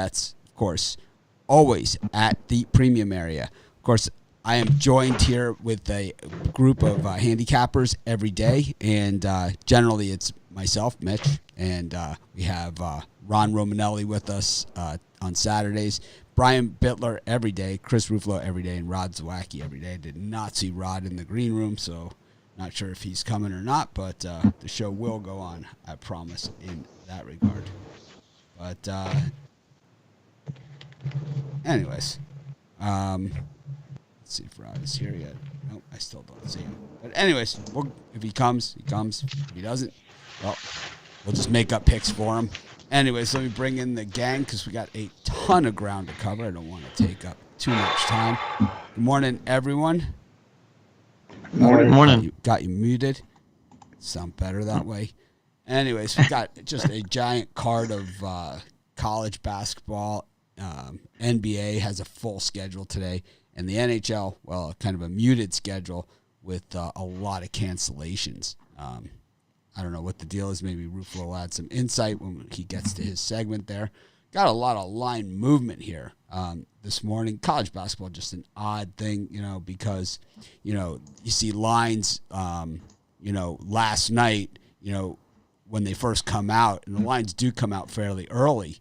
bets, of course, always at the premium area. Of course, I am joined here with a group of handicappers every day, and generally it's myself, Mitch, and we have Ron Romanelli with us on Saturdays, Brian Bittler every day, Chris Ruffalo every day, and Rod Zawacki every day. I did not see Rod in the green room, so not sure if he's coming or not, but the show will go on, I promise, in that regard. But anyways, let's see if Rod is here yet. Nope, I still don't see him. But anyways, if he comes, he comes. If he doesn't, well, we'll just make up picks for him. Anyways, let me bring in the gang because we got a ton of ground to cover. I don't want to take up too much time. Good morning, everyone. Morning. Got you muted. Sound better that way. Anyways, we got just a giant card of college basketball. NBA has a full schedule today. And the NHL, well, kind of a muted schedule with a lot of cancellations. I don't know what the deal is. Maybe Ruffalo will add some insight when he gets to his segment there. Got a lot of line movement here this morning. College basketball, just an odd thing, because, you see lines, last night, when they first come out, and the lines do come out fairly early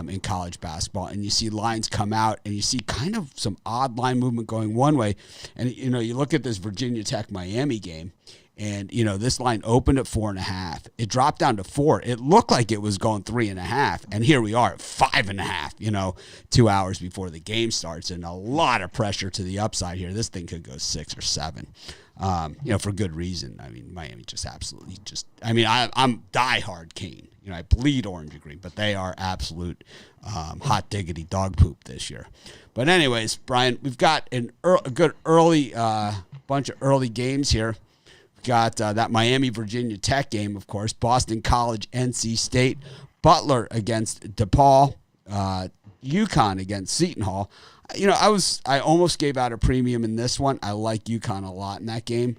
in college basketball, and you see lines come out, and you see kind of some odd line movement going one way. And, you look at this Virginia Tech-Miami game, and, this line opened at 4.5. It dropped down to 4. It looked like it was going 3.5. And here we are at 5.5, 2 hours before the game starts. And a lot of pressure to the upside here. This thing could go 6 or 7, for good reason. I mean, Miami just absolutely I'm diehard Cane. I bleed orange and green, but they are absolute hot diggity dog poop this year. But anyways, Brian, we've got a good early bunch of early games here. Got that Miami-Virginia Tech game, of course, Boston College, NC State, Butler against DePaul, UConn against Seton Hall. I almost gave out a premium in this one. I like UConn a lot in that game.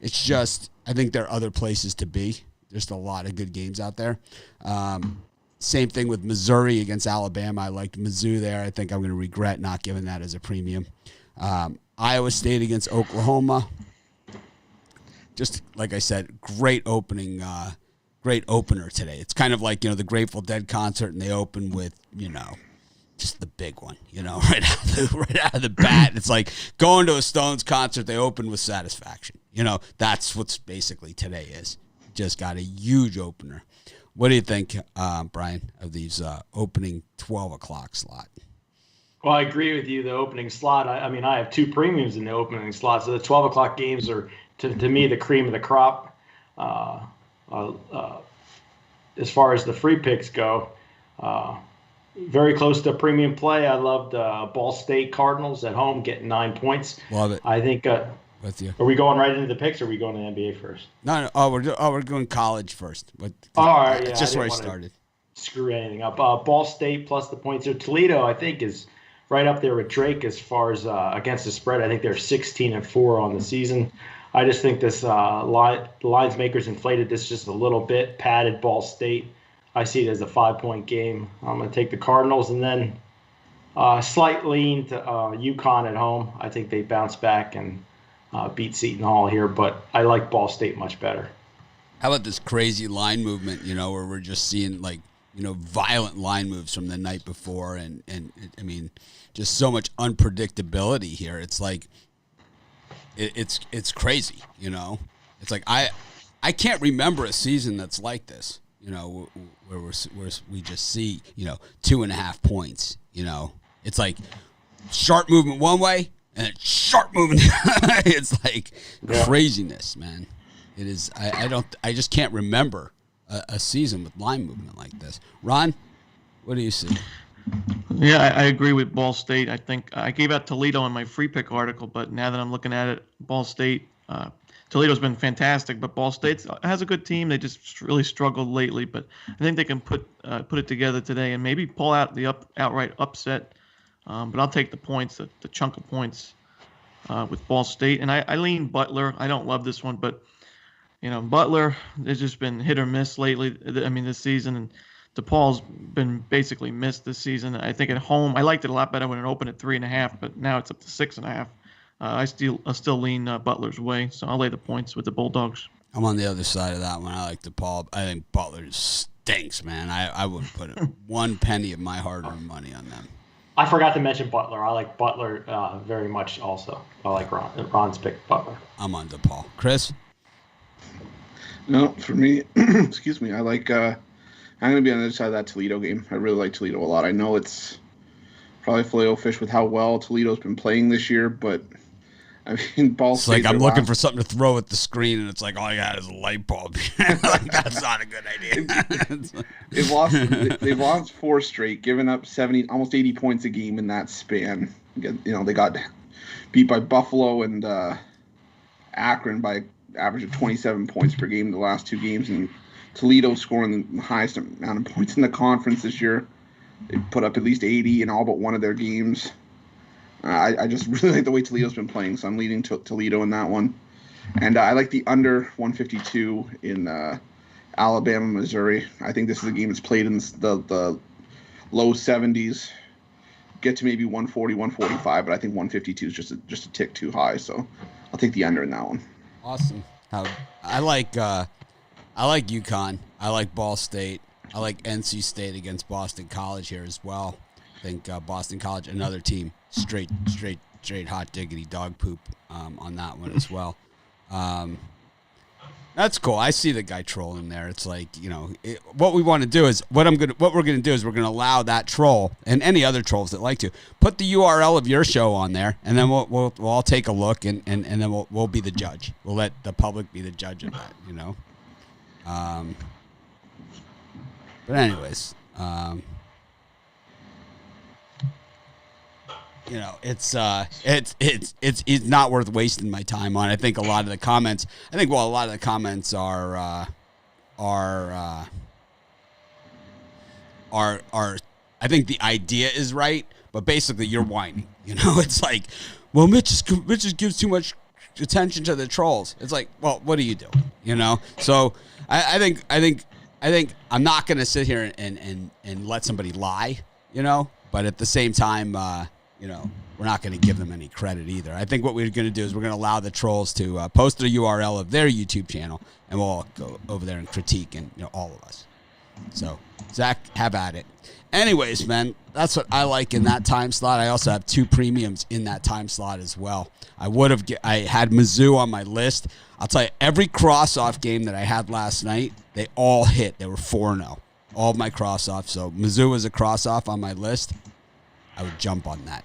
It's just, I think there are other places to be. There's a lot of good games out there. Same thing with Missouri against Alabama. I liked Mizzou there. I think I'm going to regret not giving that as a premium. Iowa State against Oklahoma. Just like I said, great opener today. It's kind of like, the Grateful Dead concert, and they open with, just the big one, right out of the bat. It's like going to a Stones concert, they open with Satisfaction. That's what's basically today is. Just got a huge opener. What do you think, Brian, of these opening 12 o'clock slot? Well, I agree with you. The opening slot, I have two premiums in the opening slot. So the 12 o'clock games are, to me, the cream of the crop. As far as the free picks go, very close to premium play. I loved Ball State Cardinals at home getting 9 points. Love it. I think. With you. Are we going right into the picks, or are we going to NBA first? No. We're going college first. All right, yeah. It's just where I started. Screw anything up. Ball State plus the points. So Toledo, I think, is right up there with Drake as far as against the spread. I think they're 16-4 on the season. I just think this the lines makers inflated this just a little bit, padded Ball State. I see it as a 5-point game. I'm going to take the Cardinals, and then slight lean to UConn at home. I think they bounce back and beat Seton Hall here, but I like Ball State much better. How about this crazy line movement, where we're just seeing violent line moves from the night before, and just so much unpredictability here. It's like it's crazy, It's like I can't remember a season that's like this, where we just see 2.5 points. It's like sharp movement one way and it's sharp movement. It's like craziness, man. It is. I just can't remember a season with line movement like this. Ron, what do you see? Yeah, I agree with Ball State. I think I gave out Toledo in my free pick article, but now that I'm looking at it, Ball State, Toledo's been fantastic, but Ball State has a good team. They just really struggled lately, but I think they can put it together today and maybe pull out the outright upset. But I'll take the points, the chunk of points with Ball State. And I lean Butler. I don't love this one, but Butler has just been hit or miss lately. This season, and DePaul's been basically missed this season. I think at home, I liked it a lot better when it opened at 3.5, but now it's up to 6.5. I still lean Butler's way, so I'll lay the points with the Bulldogs. I'm on the other side of that one. I like DePaul. I think Butler stinks, man. I wouldn't put one penny of my hard-earned money on them. I forgot to mention Butler. I like Butler very much also. I like Ron's pick Butler. I'm on DePaul. Chris? No, for me, excuse me, I like I'm going to be on the other side of that Toledo game. I really like Toledo a lot. I know it's probably filet-o-fish with how well Toledo's been playing this year, but I mean, Ball State. It's like I'm looking for something to throw at the screen, and it's like all I got is a light bulb. Like, that's not a good idea. They've lost 4 straight, giving up 70, almost 80 points a game in that span. They got beat by Buffalo and Akron by an average of 27 points per game in the last 2 games, and Toledo scoring the highest amount of points in the conference this year. They put up at least 80 in all but one of their games. I just really like the way Toledo's been playing, so I'm leading Toledo in that one. And I like the under 152 in Alabama, Missouri. I think this is a game that's played in the low 70s. Get to maybe 140, 145, but I think 152 is just a tick too high, so I'll take the under in that one. Awesome. I like UConn. I like Ball State. I like NC State against Boston College here as well. I think Boston College, another team, straight hot diggity dog poop on that one as well. That's cool. I see the guy trolling there. It's like, what we want to do is what we're going to do is we're going to allow that troll and any other trolls that like to put the URL of your show on there, and then we'll all take a look and then we'll be the judge. We'll let the public be the judge of that, But anyways, it's not worth wasting my time on. I think a lot of the comments are I think the idea is right, but basically you're whining. It's like, well, Mitch just gives too much attention to the trolls. It's like, well, what are you doing? So I think I'm not going to sit here and let somebody lie, but at the same time, we're not going to give them any credit either. I think what we're going to do is we're going to allow the trolls to post the URL of their YouTube channel, and we'll all go over there and critique, and all of us. So, Zach, have at it. Anyways, man, that's what I like in that time slot. I also have 2 premiums in that time slot as well. I had Mizzou on my list. I'll tell you, every cross-off game that I had last night, they all hit. They were 4-0. All of my cross-offs. So Mizzou was a cross-off on my list. I would jump on that.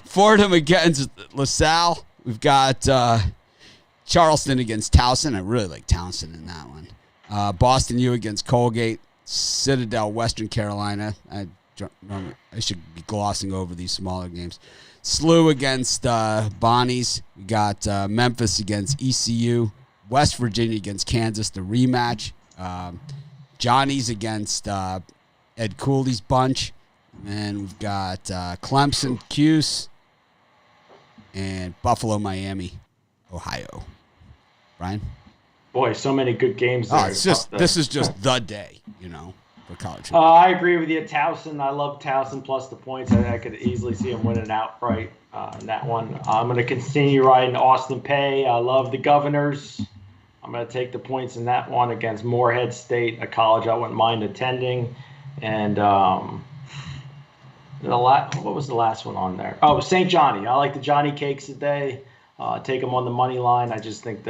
Fordham against LaSalle. We've got Charleston against Towson. I really like Towson in that one. Boston U against Colgate. Citadel, Western Carolina. I should be glossing over these smaller games. SLU against Bonnies. We got Memphis against ECU. West Virginia against Kansas, the rematch. Johnny's against Ed Cooley's bunch. And we've got Clemson, Cuse, and Buffalo, Miami, Ohio. Brian? Boy, so many good games there. This is just the day, for college. I agree with you. Towson, I love Towson plus the points. I could easily see him winning outright in that one. I'm going to continue riding Austin Peay. I love the Governors. I'm going to take the points in that one against Morehead State, a college I wouldn't mind attending. And what was the last one on there? Oh, St. Johnny. I like the Johnny Cakes today. Take them on the money line. I just think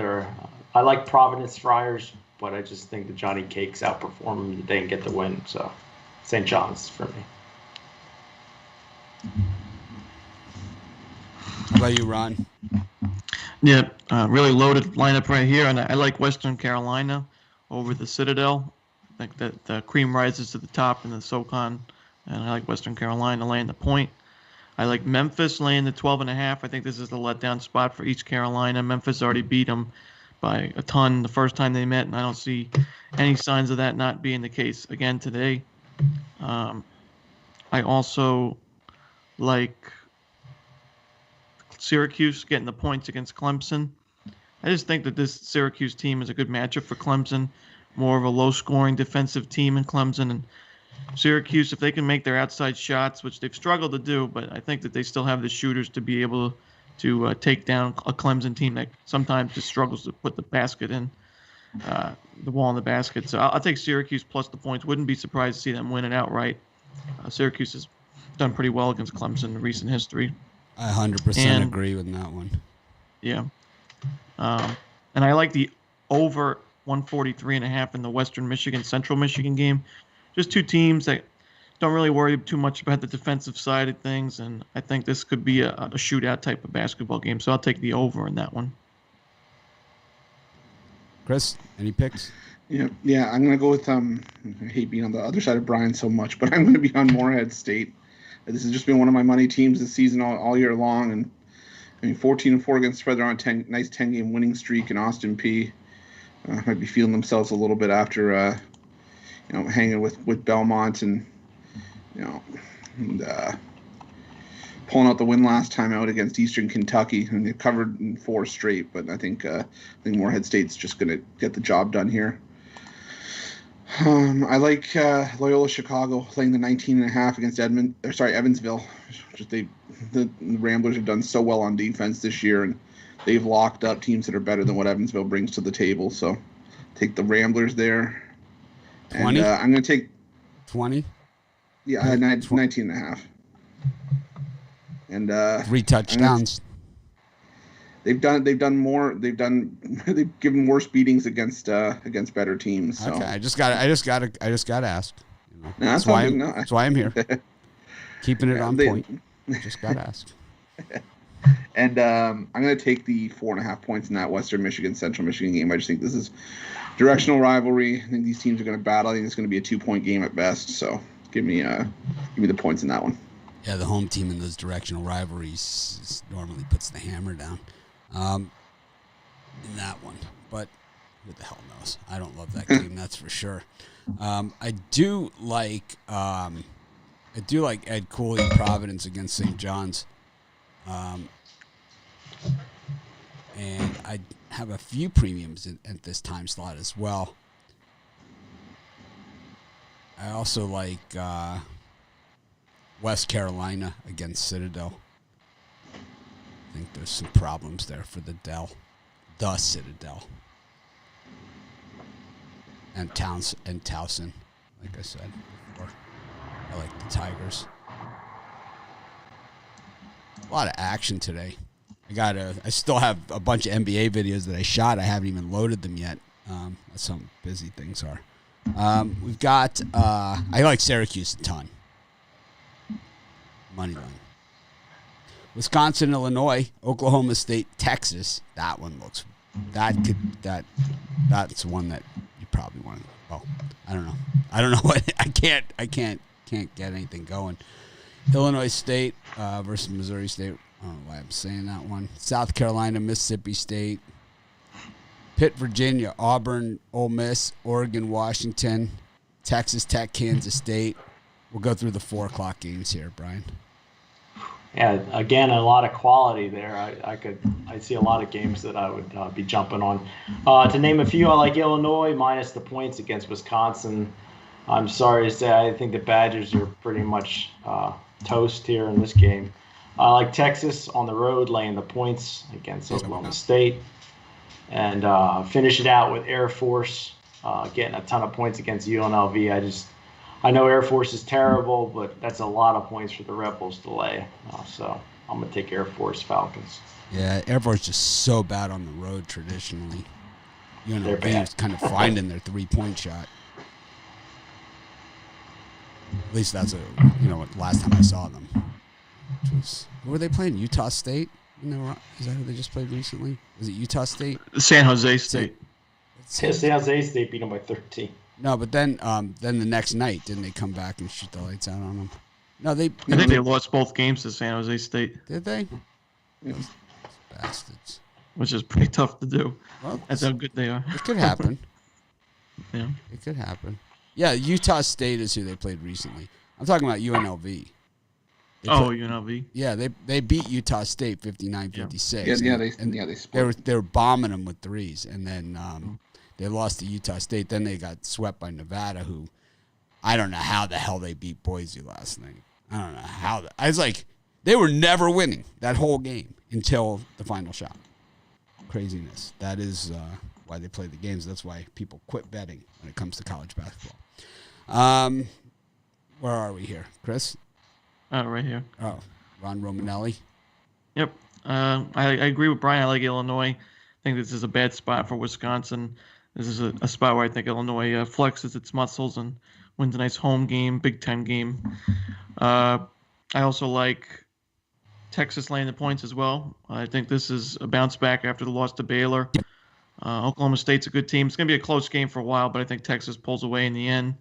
I like Providence Friars, but I just think the Johnny Cakes outperform them today and get the win. So St. John's for me. How about you, Ron? Yeah, really loaded lineup right here, and I like Western Carolina over the Citadel. I think that the cream rises to the top in the SoCon, and I like Western Carolina laying the point. I like Memphis laying the 12.5. I think this is the letdown spot for East Carolina. Memphis already beat them by a ton the first time they met, and I don't see any signs of that not being the case again today. I also like Syracuse getting the points against Clemson. I just think that this Syracuse team is a good matchup for Clemson. more of a low-scoring defensive team in Clemson. And Syracuse, if they can make their outside shots, which they've struggled to do, but I think that they still have the shooters to be able to take down a Clemson team that sometimes just struggles to put the basket in, the ball in the basket. So I'll take Syracuse plus the points. Wouldn't be surprised to see them win it outright. Syracuse has done pretty well against Clemson in recent history. I 100% agree with that one. Yeah. And I like the over 143.5 in the Western Michigan, Central Michigan game. Just two teams that don't really worry too much about the defensive side of things, and I think this could be a shootout type of basketball game. So I'll take the over in that one. Chris, any picks? Yeah, I'm gonna go with I hate being on the other side of Brian so much, but I'm gonna be on Morehead State. This has just been one of my money teams this season all year long, and 14-4 against spread. They're on a nice 10-game winning streak, and Austin P might be feeling themselves a little bit after hanging with Belmont and pulling out the win last time out against Eastern Kentucky, and they covered in 4 straight. But I think Morehead State's just going to get the job done here. I like Loyola Chicago laying the 19.5 against Evansville. The Ramblers have done so well on defense this year, and they've locked up teams that are better than what Evansville brings to the table. So take the Ramblers there. 20? And I'm going to take 20. Yeah, I had 19.5. And 3 touchdowns. They've given worse beatings against better teams. So. Okay, I just got to ask. No, that's why I'm here. Keeping it on point. Just got to ask. And I'm going to take the 4.5 points in that Western Michigan Central Michigan game. I just think this is directional rivalry. I think these teams are going to battle. I think it's going to be a 2-point game at best. So give me the points in that one. Yeah, the home team in those directional rivalries normally puts the hammer down in that one. But who the hell knows? I don't love that game, that's for sure. I do like Ed Cooley and Providence against St. John's. And I have a few premiums at this time slot as well. I also like West Carolina against Citadel. I think there's some problems there for the Citadel. And Towson, like I said before. I like the Tigers. A lot of action today. I still have a bunch of NBA videos that I shot. I haven't even loaded them yet. That's how busy things are. We've got, I like Syracuse a ton. Moneyline. Wisconsin, Illinois, Oklahoma State, Texas. That one looks, that's one that you probably want to, well, I don't know what, I can't get anything going. Illinois State versus Missouri State. I don't know why I'm saying that one. South Carolina, Mississippi State. Pitt, Virginia, Auburn, Ole Miss, Oregon, Washington, Texas Tech, Kansas State. We'll go through the 4 o'clock games here, Brian. Yeah, again, a lot of quality there. I see a lot of games that I would be jumping on. To name a few, I like Illinois minus the points against Wisconsin. I'm sorry to say, I think the Badgers are pretty much toast here in this game. I like Texas on the road laying the points against Oklahoma State. And finish it out with Air Force getting a ton of points against UNLV. I know Air Force is terrible, but that's a lot of points for the Rebels to lay. So I'm going to take Air Force Falcons. Yeah, Air Force is just so bad on the road traditionally. UNLV is kind of finding their 3-point shot. At least that's last time I saw them. Who were they playing? Utah State? Is that who they just played recently? Was it Utah State? San Jose State. San Jose State beat them by 13. No, but then the next night, didn't they come back and shoot the lights out on them? No, I think they lost both games to San Jose State. Did they? Those bastards. Which is pretty tough to do. Well, that's how good they are. It could happen. Yeah. It could happen. Yeah, Utah State is who they played recently. I'm talking about UNLV. UNLV. Yeah, they beat Utah State 59-56. Yeah, they split. They were bombing them with threes, and then They lost to Utah State. Then they got swept by Nevada, who I don't know how the hell they beat Boise last night. I don't know how. I was like, they were never winning that whole game until the final shot. Craziness. That is why they play the games. That's why people quit betting when it comes to college basketball. Where are we here, Chris? Right here. Oh, Ron Romanelli. Yep. I agree with Brian. I like Illinois. I think this is a bad spot for Wisconsin. This is a spot where I think Illinois flexes its muscles and wins a nice home game, big-time game. I also like Texas laying the points as well. I think this is a bounce back after the loss to Baylor. Oklahoma State's a good team. It's going to be a close game for a while, but I think Texas pulls away in the end.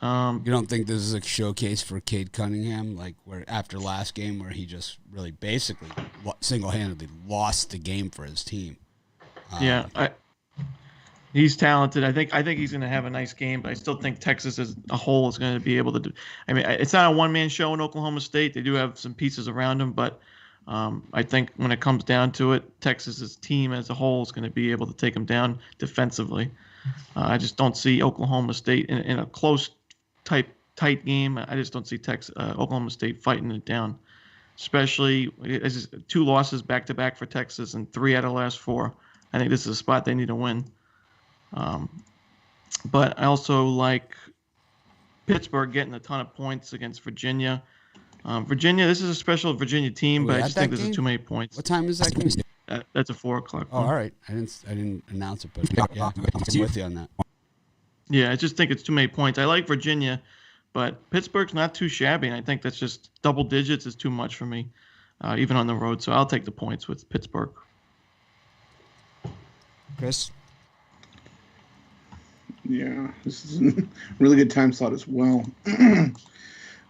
You don't think this is a showcase for Cade Cunningham, like where after last game where he just really basically single-handedly lost the game for his team? He's talented. I think he's going to have a nice game, but I still think Texas as a whole is going to be able to do. I mean, it's not a one-man show in Oklahoma State. They do have some pieces around him, but I think when it comes down to it, Texas's team as a whole is going to be able to take them down defensively. I just don't see Oklahoma State in a close, tight game. I just don't see Oklahoma State fighting it down, especially as 2 losses back-to-back for Texas and 3 out of the last 4. I think this is a spot they need to win. But I also like Pittsburgh getting a ton of points against Virginia. Virginia, this is a special Virginia team, but I just think this is too many points. What time is that game? That's a 4:00. Oh, all right. I didn't announce it, but yeah, I'm with you on that. Yeah, I just think it's too many points. I like Virginia, but Pittsburgh's not too shabby, and I think that's just double digits is too much for me, even on the road. So I'll take the points with Pittsburgh. Chris? Yeah, this is a really good time slot as well.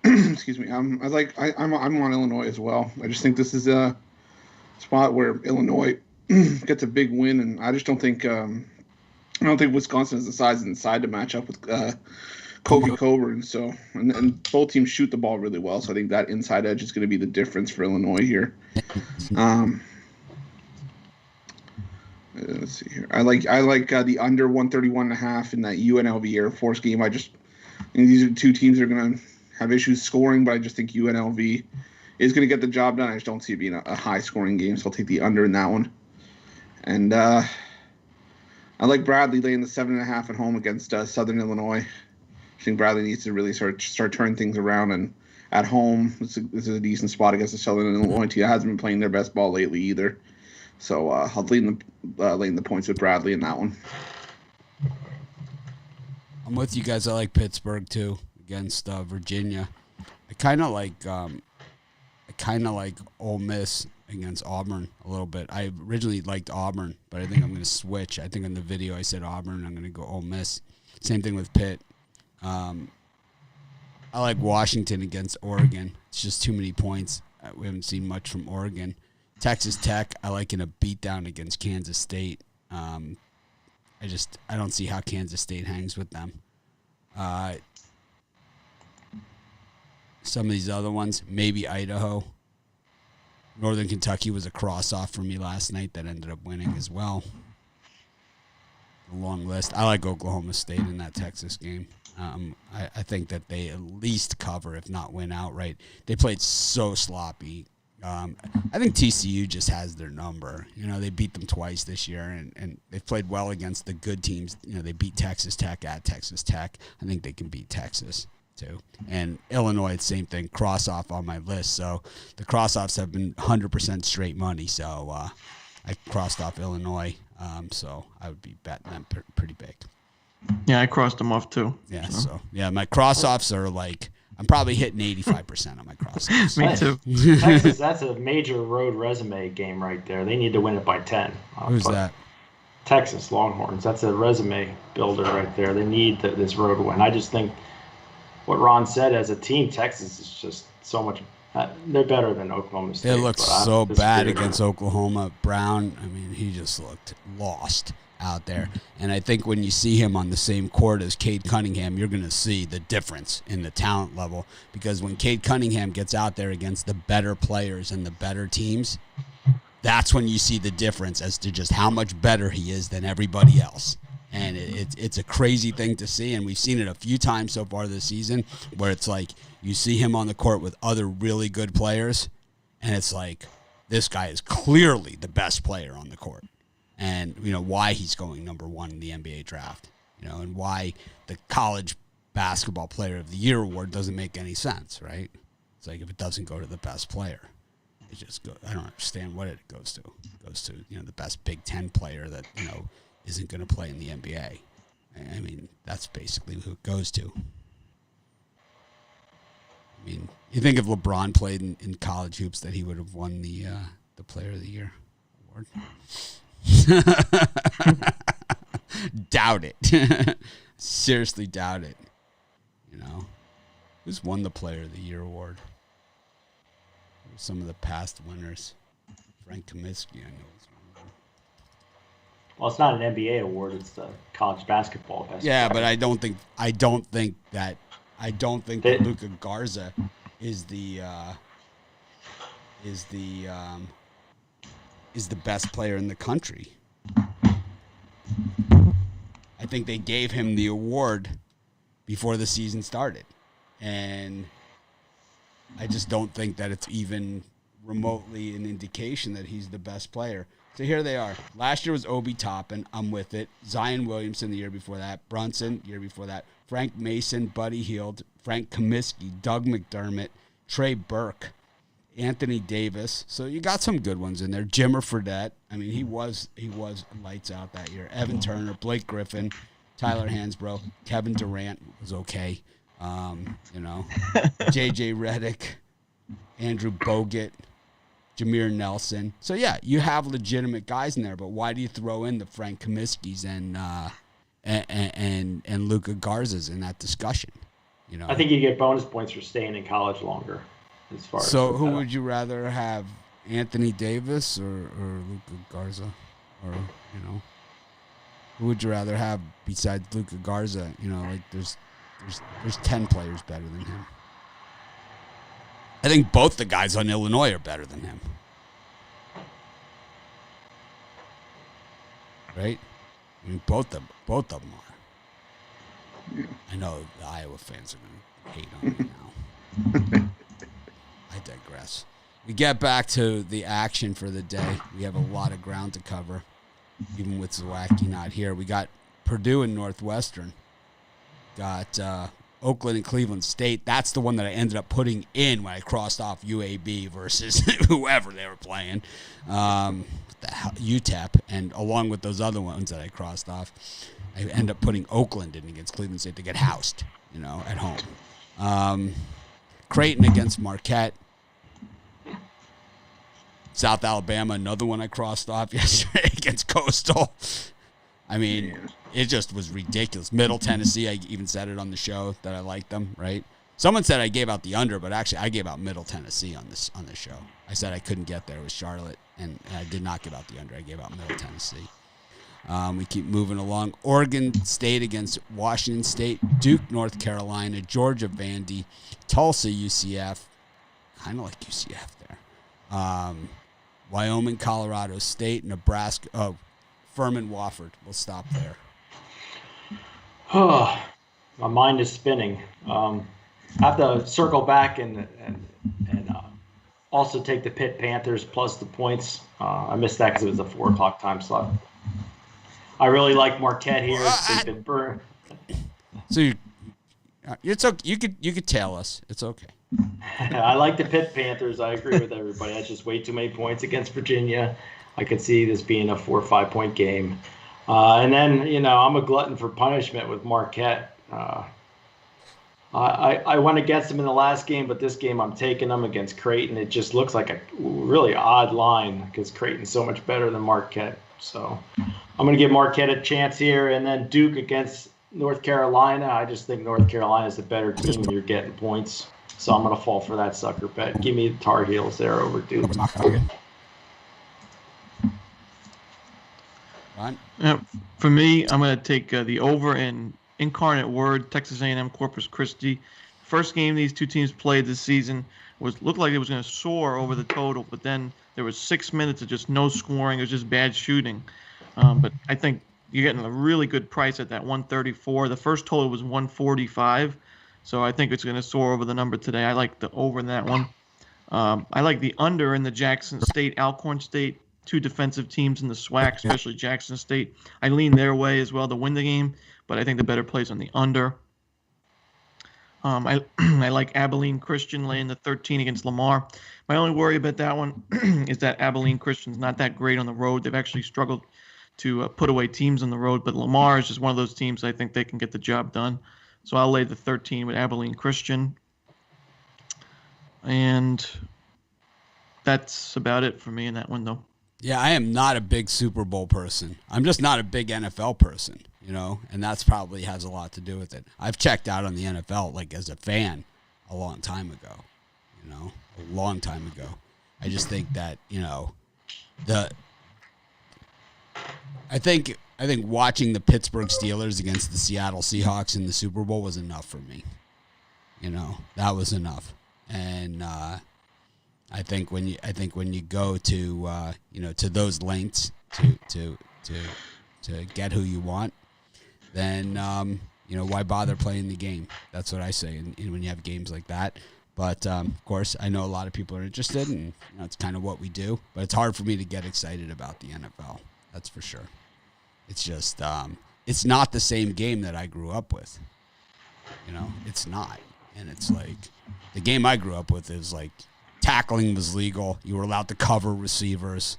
Excuse me. I'm on Illinois as well. I just think this is a spot where Illinois gets a big win, and I just don't think Wisconsin has the size inside to match up with Kobe Coburn. So and both teams shoot the ball really well. So I think that inside edge is going to be the difference for Illinois here. Let's see here. I like the under 131.5 in that UNLV Air Force game. These are 2 teams that are going to have issues scoring, but I just think UNLV is going to get the job done. I just don't see it being a high-scoring game, so I'll take the under in that one. And I like Bradley laying the 7.5 at home against Southern Illinois. I think Bradley needs to really start turning things around, and at home, this is a decent spot against the Southern Illinois team that hasn't been playing their best ball lately either. So I'll laying the points with Bradley in that one. I'm with you guys. I like Pittsburgh too against Virginia. I kind of like Ole Miss against Auburn a little bit. I originally liked Auburn, but I think I'm going to switch. I think in the video I said Auburn. I'm going to go Ole Miss. Same thing with Pitt. I like Washington against Oregon. It's just too many points. We haven't seen much from Oregon. Texas Tech, I like in a beatdown against Kansas State. I don't see how Kansas State hangs with them. Some of these other ones, maybe Idaho. Northern Kentucky was a cross-off for me last night that ended up winning as well. A long list. I like Oklahoma State in that Texas game. I think that they at least cover, if not win outright. They played so sloppy. I think TCU just has their number. They beat them twice this year, and they've played well against the good teams. They beat Texas Tech at Texas Tech. I think they can beat Texas too. And Illinois, the same thing, cross off on my list. So the cross-offs have been 100% straight money. So I crossed off Illinois. So I would be betting them pretty big. Yeah, I crossed them off too. Yeah, so my cross-offs are like, I'm probably hitting 85% on my cross-offs. Me too. Texas, that's a major road resume game right there. They need to win it by 10. Who's that? Texas Longhorns. That's a resume builder right there. They need this road win. I just think what Ron said, as a team, Texas is just so much. They're better than Oklahoma State. They looked so bad against Oklahoma. Brown, he just looked lost out there. And I think when you see him on the same court as Cade Cunningham, you're going to see the difference in the talent level. Because when Cade Cunningham gets out there against the better players and the better teams, that's when you see the difference as to just how much better he is than everybody else. And it's a crazy thing to see, and we've seen it a few times so far this season where it's like you see him on the court with other really good players, and it's like this guy is clearly the best player on the court. And, why he's going number one in the NBA draft, and why the college basketball player of the year award doesn't make any sense, right? It's like if it doesn't go to the best player, it just goes. I don't understand what it goes to. It goes to, the best Big Ten player that, isn't going to play in the NBA. I mean, that's basically who it goes to. I mean, you think if LeBron played in college hoops that he would have won the Player of the Year award? Doubt it. Seriously doubt it. Who's won the Player of the Year award? Some of the past winners. Frank Kaminsky, I know. Well, it's not an NBA award; it's the college basketball best. Yeah, but I don't think that Luka Garza is the best player in the country. I think they gave him the award before the season started, and I just don't think that it's even remotely an indication that he's the best player. So here they are. Last year was Obi Toppin. I'm with it. Zion Williamson the year before that. Brunson year before that. Frank Mason, Buddy Hield, Frank Kaminsky, Doug McDermott, Trey Burke, Anthony Davis. So you got some good ones in there. Jimmer Fredette. I mean, he was lights out that year. Evan Turner, Blake Griffin, Tyler Hansbrough, Kevin Durant was okay. J.J. Redick, Andrew Bogut, Jameer Nelson. So, yeah, you have legitimate guys in there, but why do you throw in the Frank Kaminsky's and Luka Garzas in that discussion? I think you get bonus points for staying in college longer. So who would you rather have, Anthony Davis or Luka Garza? Or, who would you rather have besides Luka Garza? There's 10 players better than him. I think both the guys on Illinois are better than him. Right? I mean, both of them are. Yeah. I know the Iowa fans are going to hate on me now. I digress. We get back to the action for the day. We have a lot of ground to cover, even with Zwacky not here. We got Purdue and Northwestern. Got Oakland and Cleveland State. That's the one that I ended up putting in when I crossed off UAB versus whoever they were playing. UTEP, and along with those other ones that I crossed off, I end up putting Oakland in against Cleveland State to get housed, at home. Creighton against Marquette. South Alabama, another one I crossed off yesterday against Coastal. I mean, it just was ridiculous. Middle Tennessee, I even said it on the show that I liked them, right? Someone said I gave out the under, but actually I gave out Middle Tennessee on the show. I said I couldn't get there with Charlotte, and I did not give out the under. I gave out Middle Tennessee. We keep moving along. Oregon State against Washington State, Duke, North Carolina, Georgia, Vandy, Tulsa, UCF. Kind of like UCF there. Wyoming, Colorado State, Nebraska. Oh, Furman, Wofford. We'll stop there. My mind is spinning. I have to circle back and also take the Pitt Panthers plus the points. I missed that because it was a 4 o'clock time slot. I really like Marquette here. They've been burned. So it's okay. You could tell us. It's okay. I like the Pitt Panthers. I agree with everybody. That's just way too many points against Virginia. I could see this being a 4 or 5 point game. And then, I'm a glutton for punishment with Marquette. I went against them in the last game, but this game I'm taking them against Creighton. It just looks like a really odd line because Creighton's so much better than Marquette. So I'm going to give Marquette a chance here. And then Duke against North Carolina. I just think North Carolina is the better team and you're getting points. So I'm going to fall for that sucker bet. Give me the Tar Heels there over Duke. For me, I'm going to take the over in Incarnate Word, Texas A&M Corpus Christi. First game these two teams played this season looked like it was going to soar over the total, but then there was 6 minutes of just no scoring. It was just bad shooting. But I think you're getting a really good price at that 134. The first total was 145, so I think it's going to soar over the number today. I like the over in that one. I like the under in the Jackson State, Alcorn State, two defensive teams in the SWAC, especially Jackson State. I lean their way as well to win the game, but I think the better plays on the under. I like Abilene Christian laying the 13 against Lamar. My only worry about that one is that Abilene Christian's not that great on the road. They've actually struggled to put away teams on the road, but Lamar is just one of those teams I think they can get the job done. So I'll lay the 13 with Abilene Christian. And that's about it for me in that one, though. Yeah, I am not a big Super Bowl person. I'm just not a big NFL person, and that's probably has a lot to do with it. I've checked out on the NFL, like, as a fan a long time ago, a long time ago. I just think that, I think watching the Pittsburgh Steelers against the Seattle Seahawks in the Super Bowl was enough for me. That was enough. And I think when you go to to those lengths to get who you want, then why bother playing the game? That's what I say. And when you have games like that, but of course I know a lot of people are interested, and it's kind of what we do. But it's hard for me to get excited about the NFL. That's for sure. It's just it's not the same game that I grew up with. It's not. And it's like the game I grew up with is like tackling was legal. You were allowed to cover receivers.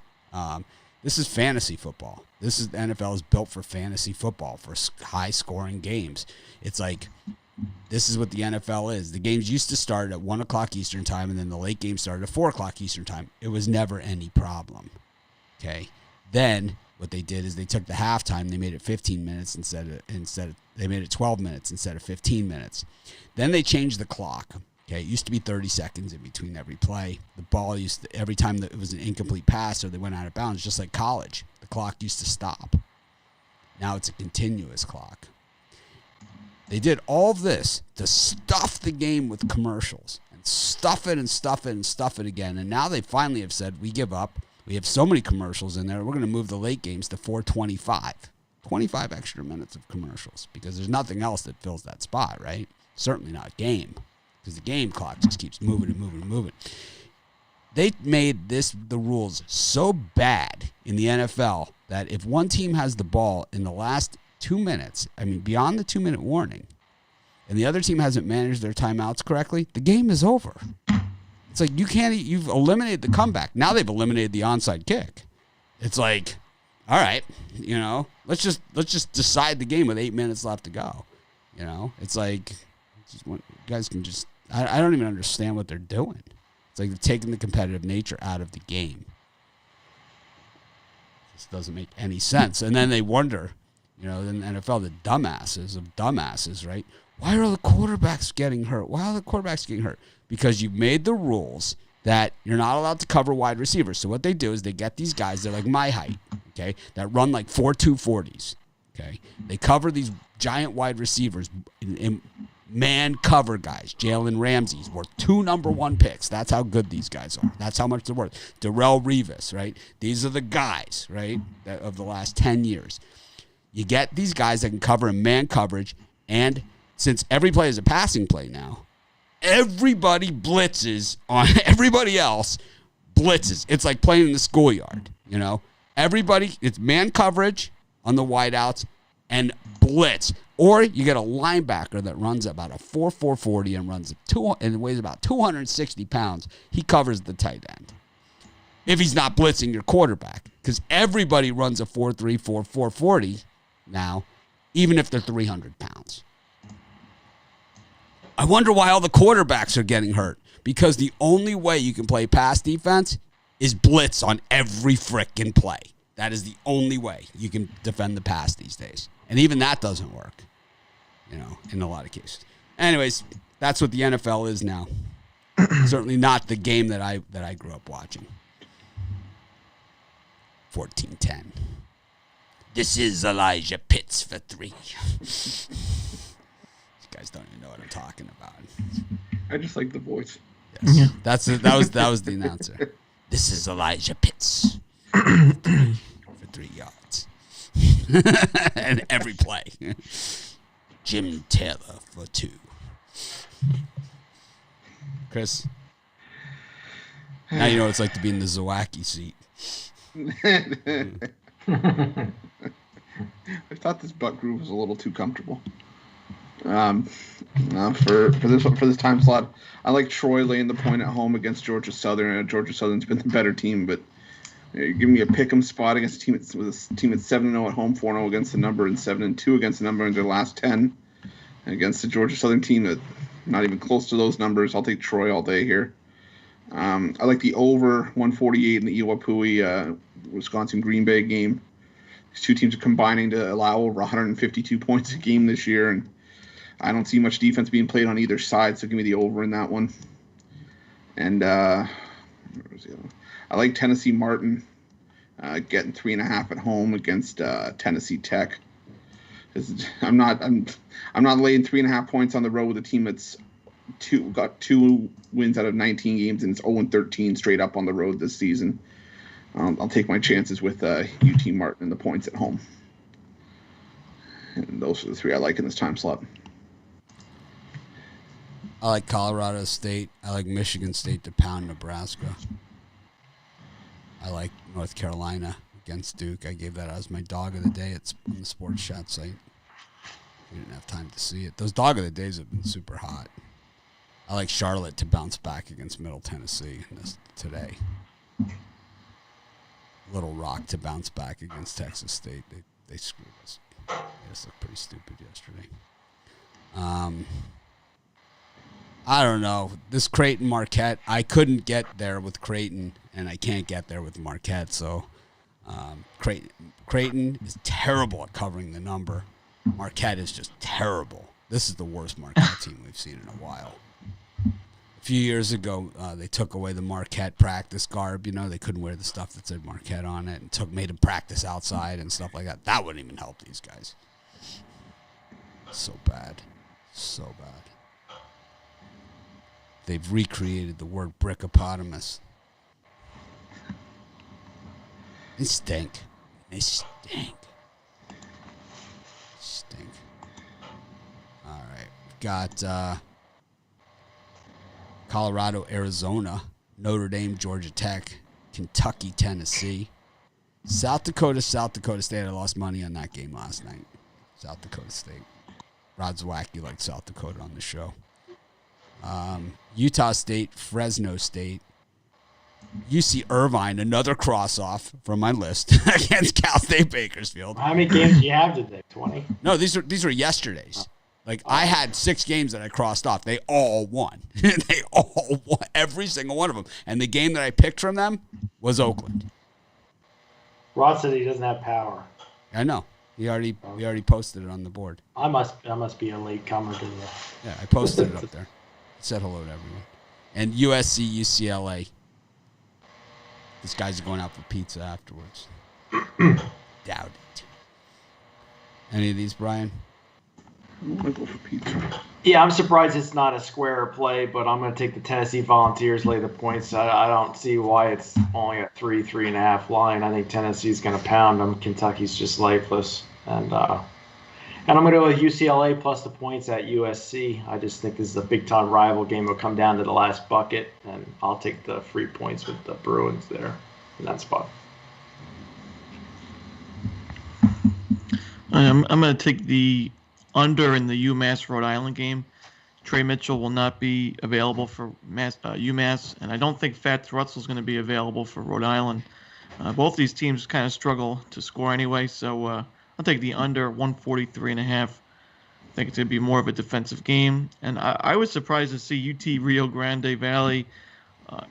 This is fantasy football. The NFL is built for fantasy football, for high scoring games. It's like this is what the NFL is. The games used to start at 1 o'clock Eastern time, and then the late game started at 4 o'clock Eastern time. It was never any problem. Okay. Then what they did is they took the halftime. They made it 15 minutes instead of they made it 12 minutes instead of 15 minutes. Then they changed the clock. Okay, it used to be 30 seconds in between every play. The ball every time that it was an incomplete pass or they went out of bounds, just like college, the clock used to stop. Now it's a continuous clock. They did all of this to stuff the game with commercials and stuff it and stuff it and stuff it again. And now they finally have said, we give up. We have so many commercials in there. We're going to move the late games to 4:25. 25 extra minutes of commercials because there's nothing else that fills that spot, right? Certainly not a game, because the game clock just keeps moving and moving and moving. They made the rules so bad in the NFL that if one team has the ball in the last 2 minutes, beyond the 2-minute warning, and the other team hasn't managed their timeouts correctly, the game is over. It's like you've eliminated the comeback. Now they've eliminated the onside kick. It's like, all right, let's just decide the game with 8 minutes left to go. It's like, you guys can just, I don't even understand what they're doing. It's like they're taking the competitive nature out of the game. This doesn't make any sense. And then they wonder, in the NFL, the dumbasses of dumbasses, right? Why are all the quarterbacks getting hurt? Because you've made the rules that you're not allowed to cover wide receivers. So what they do is they get these guys, they're like my height, okay, that run like 4.2 40s, okay? They cover these giant wide receivers in man cover guys. Jalen Ramsey's worth 2 number 1 picks. That's how good these guys are. That's how much they're worth. Darrelle Revis, right? These are the guys, right, of the last 10 years. You get these guys that can cover in man coverage, and since every play is a passing play now, everybody blitzes on everybody else blitzes. It's like playing in the schoolyard, Everybody, it's man coverage on the wideouts and blitz. Or you get a linebacker that runs about a 4.4 40 and weighs about 260 pounds. He covers the tight end. If he's not blitzing your quarterback, because everybody runs a 4.3, 4.4 40 now, even if they're 300 pounds. I wonder why all the quarterbacks are getting hurt. Because the only way you can play pass defense is blitz on every frickin' play. That is the only way you can defend the pass these days. And even that doesn't work, in a lot of cases. Anyways, that's what the NFL is now. Certainly not the game that I grew up watching. 14-10. This is Elijah Pitts for 3. Guys don't even know what I'm talking about. I just like the voice. Yes. Yeah. That was the announcer. This is Elijah Pitts for 3 yards. and every play. Jim Taylor for 2. Chris, now you know what it's like to be in the Zawacki seat. I thought this butt groove was a little too comfortable. For this time slot, I like Troy laying the point at home against Georgia Southern. Georgia Southern's been the better team, but you're giving me a pick'em spot against a team that's 7-0 at home, 4-0 against the number, and 7-2 against the number in their last 10. Against the Georgia Southern team that not even close to those numbers. I'll take Troy all day here. I like the over 148 in the Iwapui Wisconsin Green Bay game. These two teams are combining to allow over 152 points a game this year, and I don't see much defense being played on either side, so give me the over in that one. And I like Tennessee Martin getting 3.5 at home against Tennessee Tech. I'm not laying 3.5 points on the road with a team that's got 2 wins out of 19 games and it's 0-13 straight up on the road this season. I'll take my chances with UT Martin and the points at home. And those are the 3 I like in this time slot. I like Colorado State. I like Michigan State to pound Nebraska. I like North Carolina against Duke. I gave that as my dog of the day. It's on the Sports Chat site. We didn't have time to see it. Those dog of the days have been super hot. I like Charlotte to bounce back against Middle Tennessee today. Little Rock to bounce back against Texas State. They screwed us. They just looked pretty stupid yesterday. I don't know. This Creighton Marquette, I couldn't get there with Creighton, and I can't get there with Marquette. So Creighton is terrible at covering the number. Marquette is just terrible. This is the worst Marquette team we've seen in a while. A few years ago, they took away the Marquette practice garb. You know, they couldn't wear the stuff that said Marquette on it, and made them practice outside and stuff like that. That wouldn't even help these guys. So bad. So bad. They've recreated the word brickopotamus. They stink. They stink. Stink. All right. We've got Colorado, Arizona, Notre Dame, Georgia Tech, Kentucky, Tennessee, South Dakota State. I lost money on that game last night. South Dakota State. Rod Zwacky liked South Dakota on the show. Utah State, Fresno State, UC Irvine, another cross-off from my list against Cal State Bakersfield. How many games do you have today? 20? No, these are yesterday's. Like, I had 6 games that I crossed off. They all won. They all won, every single one of them. And the game that I picked from them was Oakland. Rod said he doesn't have power. I know. We already posted it on the board. I must be a late comer to that. Yeah, I posted it up there. Said hello to everyone. And USC, UCLA. These guys are going out for pizza afterwards. Doubt it. Any of these, Brian? I'm going to go for pizza. Yeah, I'm surprised it's not a square play, but I'm going to take the Tennessee Volunteers, lay the points. I don't see why it's only a 3.5 line. I think Tennessee's going to pound them. Kentucky's just lifeless. And I'm going to go with UCLA plus the points at USC. I just think this is a big-time rival game. It'll come down to the last bucket, and I'll take the free points with the Bruins there in that spot. I'm going to take the under in the UMass Rhode Island game. Trey Mitchell will not be available for UMass, and I don't think Fats Russell's going to be available for Rhode Island. Both these teams kind of struggle to score anyway, so I'll take the under 143.5. I think it's going to be more of a defensive game. And I was surprised to see UT Rio Grande Valley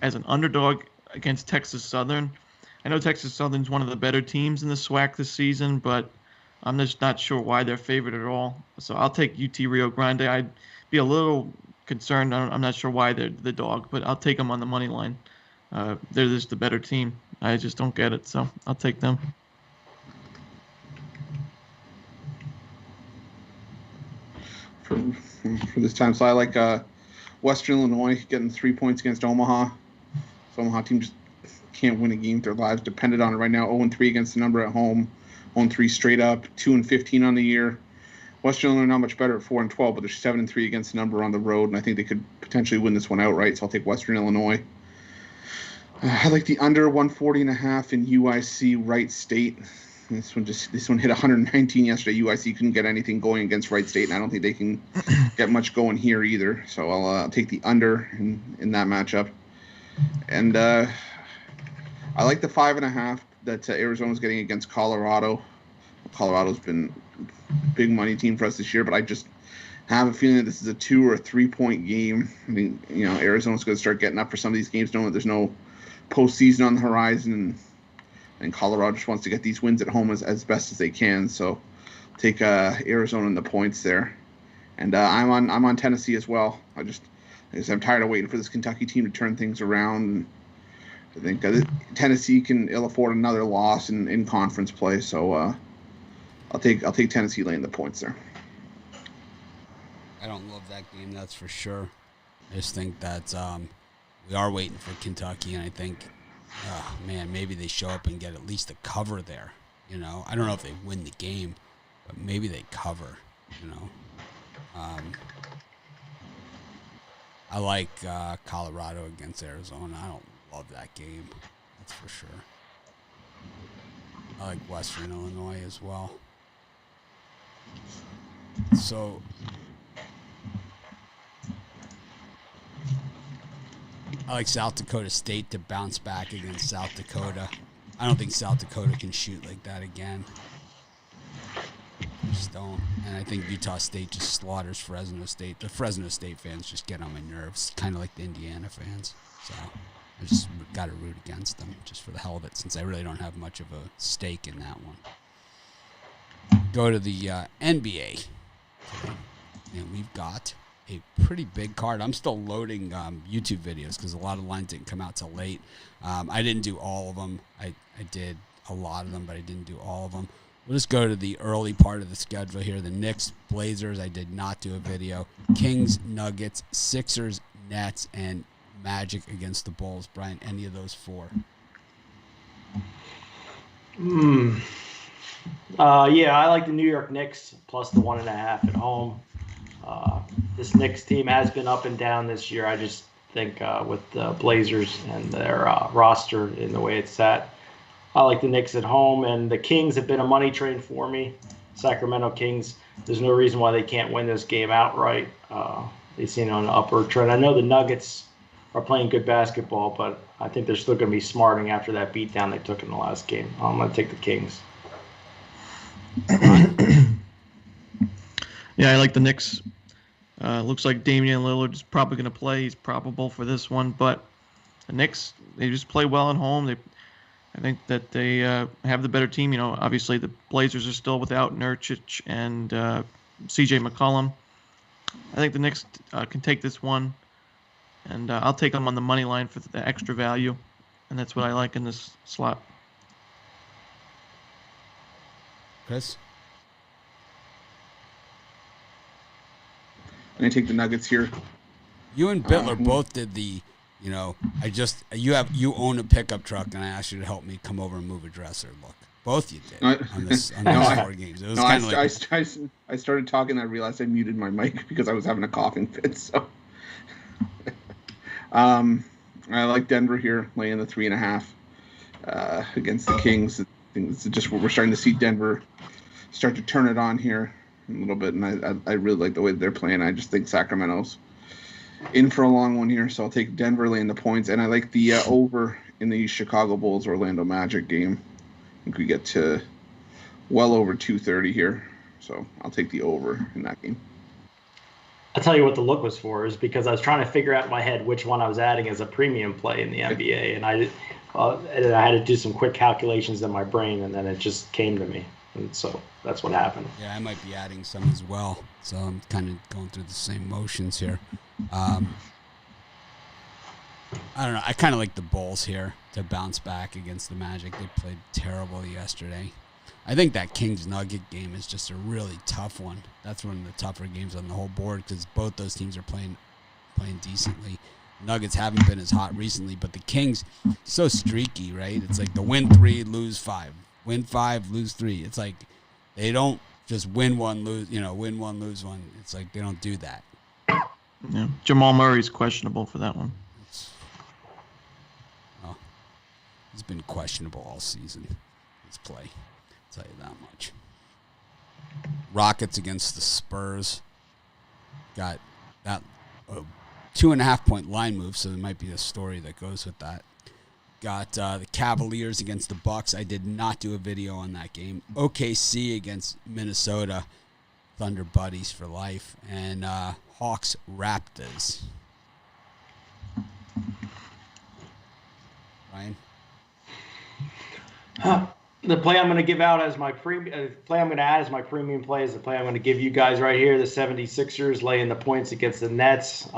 as an underdog against Texas Southern. I know Texas Southern's one of the better teams in the SWAC this season, but I'm just not sure why they're favored at all. So I'll take UT Rio Grande. I'd be a little concerned. I'm not sure why they're the dog, but I'll take them on the money line. They're just the better team. I just don't get it, so I'll take them. For this time, so I like Western Illinois getting 3 points against Omaha. So Omaha team just can't win a game. Their lives depended on it right now. 0-3 against the number at home. 3 straight up, 2-15 on the year. Western Illinois not much better at 4-12, but they're 7-3 against the number on the road, and I think they could potentially win this one outright. So I'll take Western Illinois. I like the under 140.5 in UIC Wright State. This one hit 119 yesterday. UIC couldn't get anything going against Wright State, and I don't think they can get much going here either. So I'll take the under in that matchup. And I like the 5.5 that Arizona's getting against Colorado. Colorado's been a big money team for us this year, but I just have a feeling that this is a 2 or 3 point game. I mean, Arizona's going to start getting up for some of these games, knowing that there's no postseason on the horizon, and Colorado just wants to get these wins at home as best as they can. So take Arizona in the points there, and I'm on Tennessee as well. I'm tired of waiting for this Kentucky team to turn things around. I think Tennessee can ill afford another loss in conference play. So I'll take Tennessee laying the points there. I don't love that game, that's for sure. I just think that we are waiting for Kentucky, and I think, maybe they show up and get at least a cover there. I don't know if they win the game, but maybe they cover. I like Colorado against Arizona. I don't love that game, that's for sure. I like Western Illinois as well. So I like South Dakota State to bounce back against South Dakota. I don't think South Dakota can shoot like that again. I just don't. And I think Utah State just slaughters Fresno State. The Fresno State fans just get on my nerves, kind of like the Indiana fans. So I just got to root against them just for the hell of it, since I really don't have much of a stake in that one. Go to the NBA today, and we've got a pretty big card. I'm still loading YouTube videos because a lot of lines didn't come out till late. I didn't do all of them. I did a lot of them, but I didn't do all of them. We'll just go to the early part of the schedule here. The Knicks, Blazers, I did not do a video. Kings, Nuggets, Sixers, Nets, and Magic against the Bulls. Brian, any of those four? Yeah, I like the New York Knicks plus the 1.5 at home. This Knicks team has been up and down this year. I just think with the Blazers and their roster in the way it's set, I like the Knicks at home. And the Kings have been a money train for me. Sacramento Kings, there's no reason why they can't win this game outright. They seem on an upward trend. I know the Nuggets are playing good basketball, but I think they're still going to be smarting after that beatdown they took in the last game. I'm going to take the Kings. Yeah, I like the Knicks. Looks like Damian Lillard is probably going to play. He's probable for this one, but the Knicks, they just play well at home. I think that they have the better team. Obviously the Blazers are still without Nurkic and C.J. McCollum. I think the Knicks can take this one, and I'll take them on the money line for the extra value, and that's what I like in this slot. Chris? I'm going to take the Nuggets here. You and Bittler both did the, you own a pickup truck, and I asked you to help me come over and move a dresser. Look, both you did on these 4 games. It was kind of like I started talking, and I realized I muted my mic because I was having a coughing fit. So, I like Denver here, laying the 3.5 against the Kings. I think it's just we're starting to see Denver start to turn it on here a little bit, and I really like the way that they're playing. I just think Sacramento's in for a long one here, so I'll take Denver laying the points, and I like the over in the Chicago Bulls Orlando Magic game. I think we get to well over 230 here, so I'll take the over in that game. I'll tell you what the look was for, is because I was trying to figure out in my head which one I was adding as a premium play in the NBA, and I had to do some quick calculations in my brain, and then it just came to me, and so that's what happened. Yeah, I might be adding some as well, so I'm kind of going through the same motions here. I don't know. I kind of like the Bulls here to bounce back against the Magic. They played terrible yesterday. I think that Kings-Nugget game is just a really tough one. That's one of the tougher games on the whole board because both those teams are playing decently. Nuggets haven't been as hot recently, but the Kings, so streaky, right? It's like the win 3, lose 5. win 5, lose 3. It's like they don't just win one, lose lose one. It's like they don't do that. Yeah. Jamal Murray's questionable for that one. Well, he's been questionable all season. His play, I'll tell you that much. Rockets against the Spurs. Got that 2.5 point line move, so there might be a story that goes with that. Got the Cavaliers against the Bucks. I did not do a video on that game. OKC against Minnesota. Thunder buddies for life. And Hawks Raptors. Ryan? The play I'm going to give out as my play I'm going to add as my premium play is the play I'm going to give you guys right here. The 76ers laying the points against the Nets.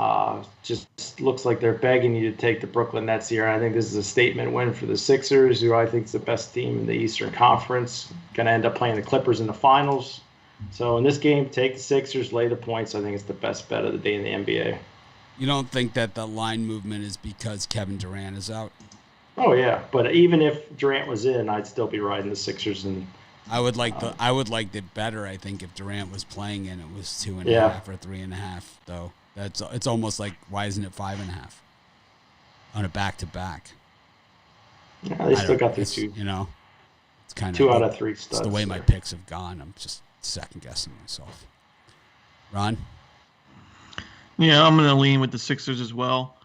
Just looks like they're begging you to take the Brooklyn Nets here. I think this is a statement win for the Sixers, who I think is the best team in the Eastern Conference. Going to end up playing the Clippers in the finals. So in this game, take the Sixers, lay the points. I think it's the best bet of the day in the NBA. You don't think that the line movement is because Kevin Durant is out? Oh yeah, but even if Durant was in, I'd still be riding the Sixers. And I would like it better. I think if Durant was playing and it was 2.5 or 3.5, though. It's almost like, why isn't it 5.5 on a back-to-back? Yeah, they still got their two. It's kind of 2 out of 3 studs. It's the way my picks have gone. I'm just second guessing myself. Ron? Yeah, I'm going to lean with the Sixers as well.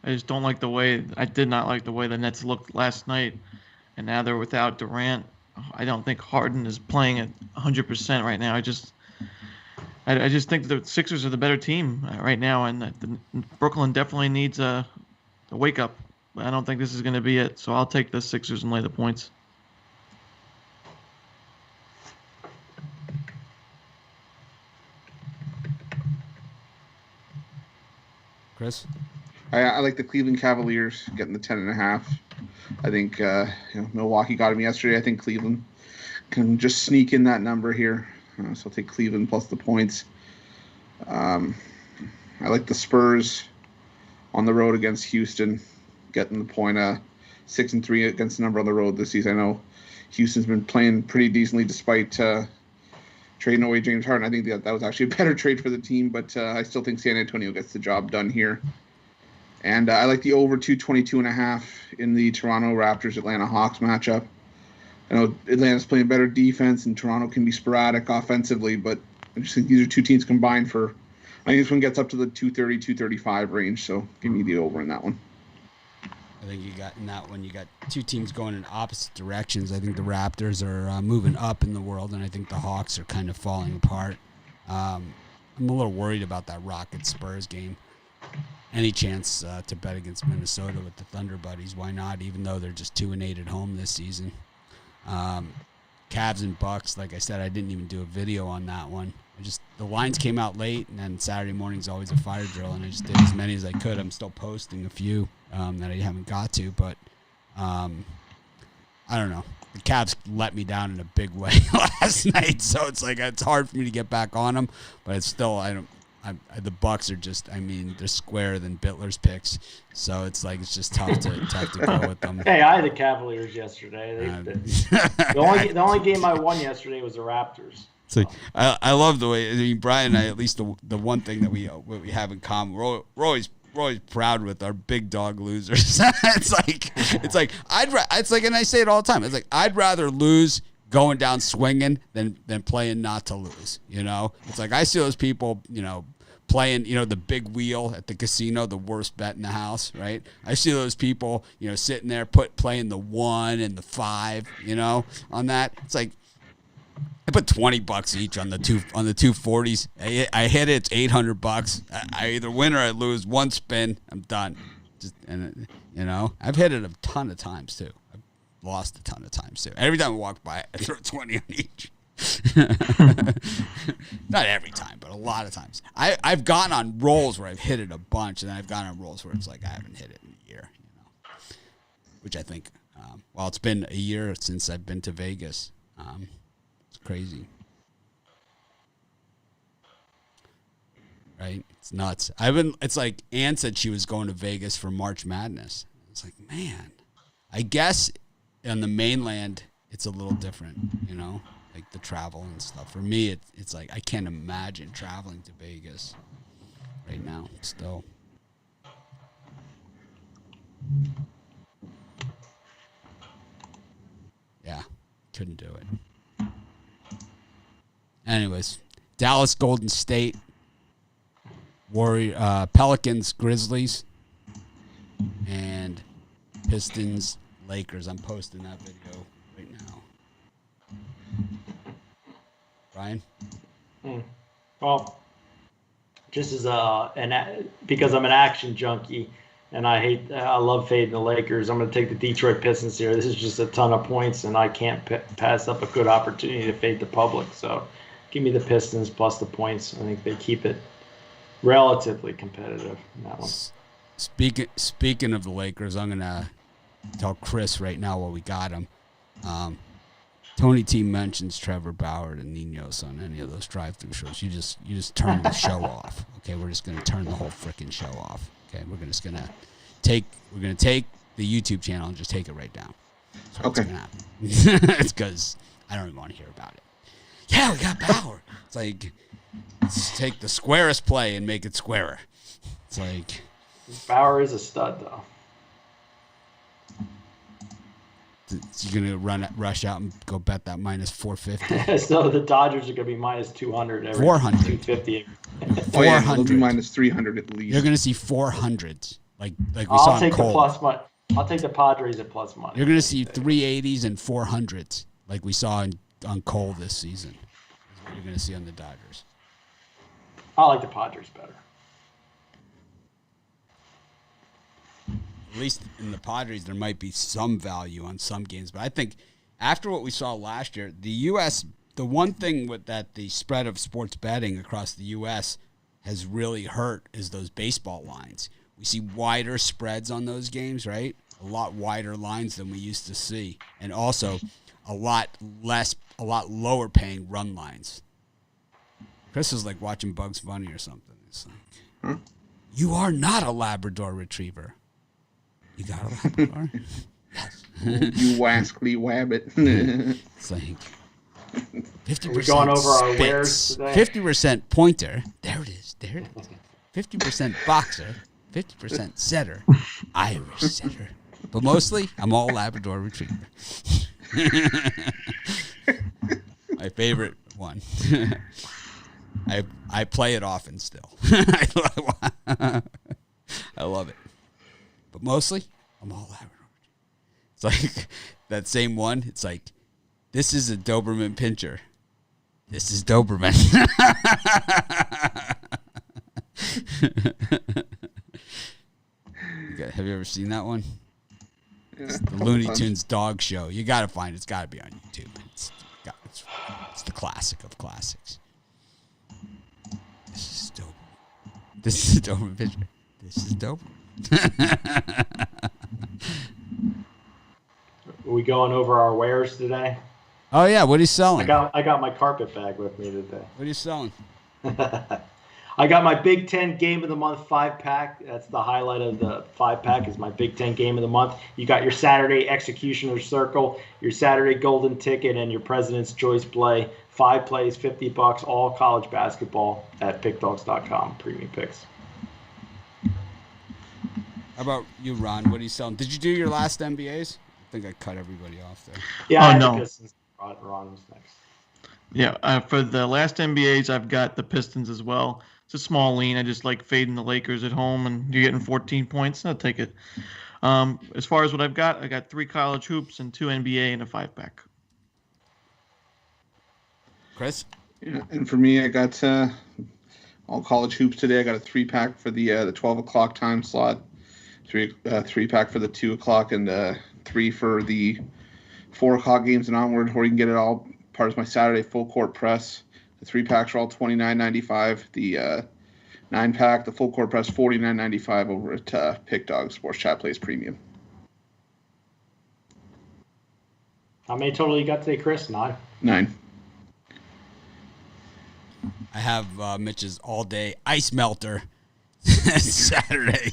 I just don't like I did not like the way the Nets looked last night, and now they're without Durant. I don't think Harden is playing at 100% right now. I just think the Sixers are the better team right now, and Brooklyn definitely needs a wake up. I don't think this is going to be it, so I'll take the Sixers and lay the points. Chris? I like the Cleveland Cavaliers getting the 10.5. I think Milwaukee got him yesterday. I think Cleveland can just sneak in that number here. So I'll take Cleveland plus the points. I like the Spurs on the road against Houston, getting the point. 6-3 against the number on the road this season. I know Houston's been playing pretty decently despite trading away James Harden. I think that was actually a better trade for the team, but I still think San Antonio gets the job done here. And I like the over 222.5 in the Toronto Raptors-Atlanta Hawks matchup. I know Atlanta's playing better defense, and Toronto can be sporadic offensively, but I just think these are two teams combined for – I think this one gets up to the 230, 235 range, so give me the over in that one. I think you got in that one, you got two teams going in opposite directions. I think the Raptors are moving up in the world, and I think the Hawks are kind of falling apart. I'm a little worried about that Rockets-Spurs game. Any chance to bet against Minnesota with the Thunder buddies? Why not? Even though they're just 2-8 at home this season. Cavs and Bucks, like I said, I didn't even do a video on that one. The lines came out late, and then Saturday morning's always a fire drill, and I just did as many as I could. I'm still posting a few that I haven't got to, but I don't know. The Cavs let me down in a big way last night, so it's hard for me to get back on them, but it's still the Bucks are just, they're squarer than Bitler's picks, so it's just tough to go with them. Hey, I had the Cavaliers yesterday. The only game I won yesterday was the Raptors. So I love the way Brian and I, at least the one thing that we have in common, we're always proud with our big dog losers. it's like and I say it all the time. It's like I'd rather lose going down swinging than playing not to lose. It's like I see those people, playing, the big wheel at the casino, the worst bet in the house, right? I see those people, sitting there playing the 1 and the 5, on that. It's like I put $20 each on the 240s. I hit it, it's $800. I either win or I lose. One spin, I'm done. I've hit it a ton of times too. I've lost a ton of times too. Every time I walk by, I throw 20 on each. Not every time, but a lot of times. I've gone on rolls where I've hit it a bunch, and then I've gone on rolls where it's like I haven't hit it in a year. Which I think, it's been a year since I've been to Vegas. It's crazy. Right? It's nuts. It's like Ann said she was going to Vegas for March Madness. It's like, man, I guess on the mainland it's a little different, you know, like the travel and stuff. For me, it's like I can't imagine traveling to Vegas right now still. Yeah, couldn't do it. Anyways, Dallas, Golden State, Pelicans, Grizzlies, and Pistons, Lakers. I'm posting that video right now. Ryan? Well, just as because I'm an action junkie and I love fading the Lakers, I'm going to take the Detroit Pistons here. This is just a ton of points, and I can't pass up a good opportunity to fade the public. So give me the Pistons plus the points. I think they keep it relatively competitive in that one. Speaking of the Lakers, I'm going to tell Chris right now while we got him. Tony T mentions Trevor Bauer and Ninos on any of those drive-through shows. You just turn the show off. Okay, we're just going to turn the whole freaking show off. Okay, we're going to take the YouTube channel and just take it right down. That's what's going to happen. It's because I don't even want to hear about it. Yeah, we got Bauer. It's like, let's take the squarest play and make it squarer. It's like, Bauer is a stud, though. You're going to rush out and go bet that minus 450? So the Dodgers are going to be minus 200 every 400. 250. 400. They'll be minus 300 at least. You're going to see 400s like we saw in Cole. I'll take the Padres at plus money. You're going to see 380s and 400s like we saw on Cole this season. Is what you're going to see on the Dodgers. I like the Padres better. At least in the Padres, there might be some value on some games. But I think after what we saw last year, the U.S., the one thing that the spread of sports betting across the U.S. has really hurt is those baseball lines. We see wider spreads on those games, right? A lot wider lines than we used to see. And also a lot lower paying run lines. Chris is like watching Bugs Bunny or something. It's like, You are not a Labrador Retriever. You got a Labrador? Yes. You wascally wabbit. It's like 50% We're going over our Spitz, wares today. 50% pointer. There it is. 50% boxer. 50% setter. Irish setter. But mostly, I'm all Labrador Retriever. My favorite one. I play it often still. I love it. But mostly, I'm all Labrador. It's like that same one. It's like, this is a Doberman Pinscher. This is Doberman. Have you ever seen that one? Yeah, It's the Looney Tunes dog show. You got to find it. It's got to be on YouTube. It's the classic of classics. This is Doberman. This is a Doberman Pinscher. This is Doberman. Are we going over our wares today? Oh yeah, what are you selling? I got my carpet bag with me today. What are you selling? I got my Big Ten Game of the Month 5-pack. That's the highlight of the 5-pack is my Big Ten Game of the Month. You got your Saturday Executioner Circle, your Saturday Golden Ticket, and your President's Choice Play. 5 plays, $50, all college basketball at pickdogs.com. Premium picks. How about you, Ron? What are you selling? Did you do your last NBAs? I think I cut everybody off there. Yeah, Oh, I had no. the Pistons. Ron was next. Yeah, for the last NBAs, I've got the Pistons as well. It's a small lean. I just like fading the Lakers at home, and you're getting 14 points. I'll take it. As far as what I've got, I got 3 college hoops and 2 NBA and a 5-pack. Chris? Yeah, and for me, I got all college hoops today. I got a 3-pack for the 12 o'clock time slot, 3-pack for the 2 o'clock, and 3 for the 4 o'clock games and onward. Or you can get it all part of my Saturday full court press. The 3-packs are all $29.95. The 9-pack, the full court press, $49.95 over at Pick Dog Sports Chat Plays Premium. How many total you got today, Chris? 9? 9. I have Mitch's all-day ice melter. Saturday.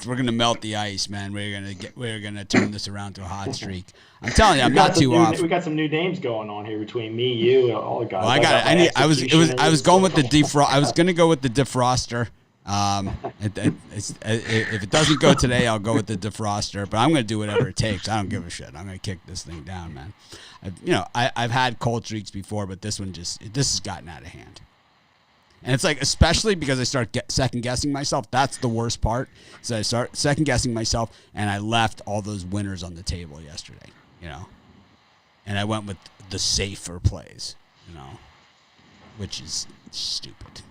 We're gonna melt the ice, man. We're gonna turn this around to a hot streak. I'm telling you, I'm not too off. We got some new names going on here between me, you, all the guys. Well, I was going with the I was gonna go with the defroster. If it doesn't go today, I'll go with the defroster. But I'm gonna do whatever it takes. I don't give a shit. I'm gonna kick this thing down, man. I've had cold streaks before, but this has gotten out of hand. And it's like, especially because I start second guessing myself. That's the worst part. So I start second guessing myself, and I left all those winners on the table yesterday. And I went with the safer plays. Which is stupid.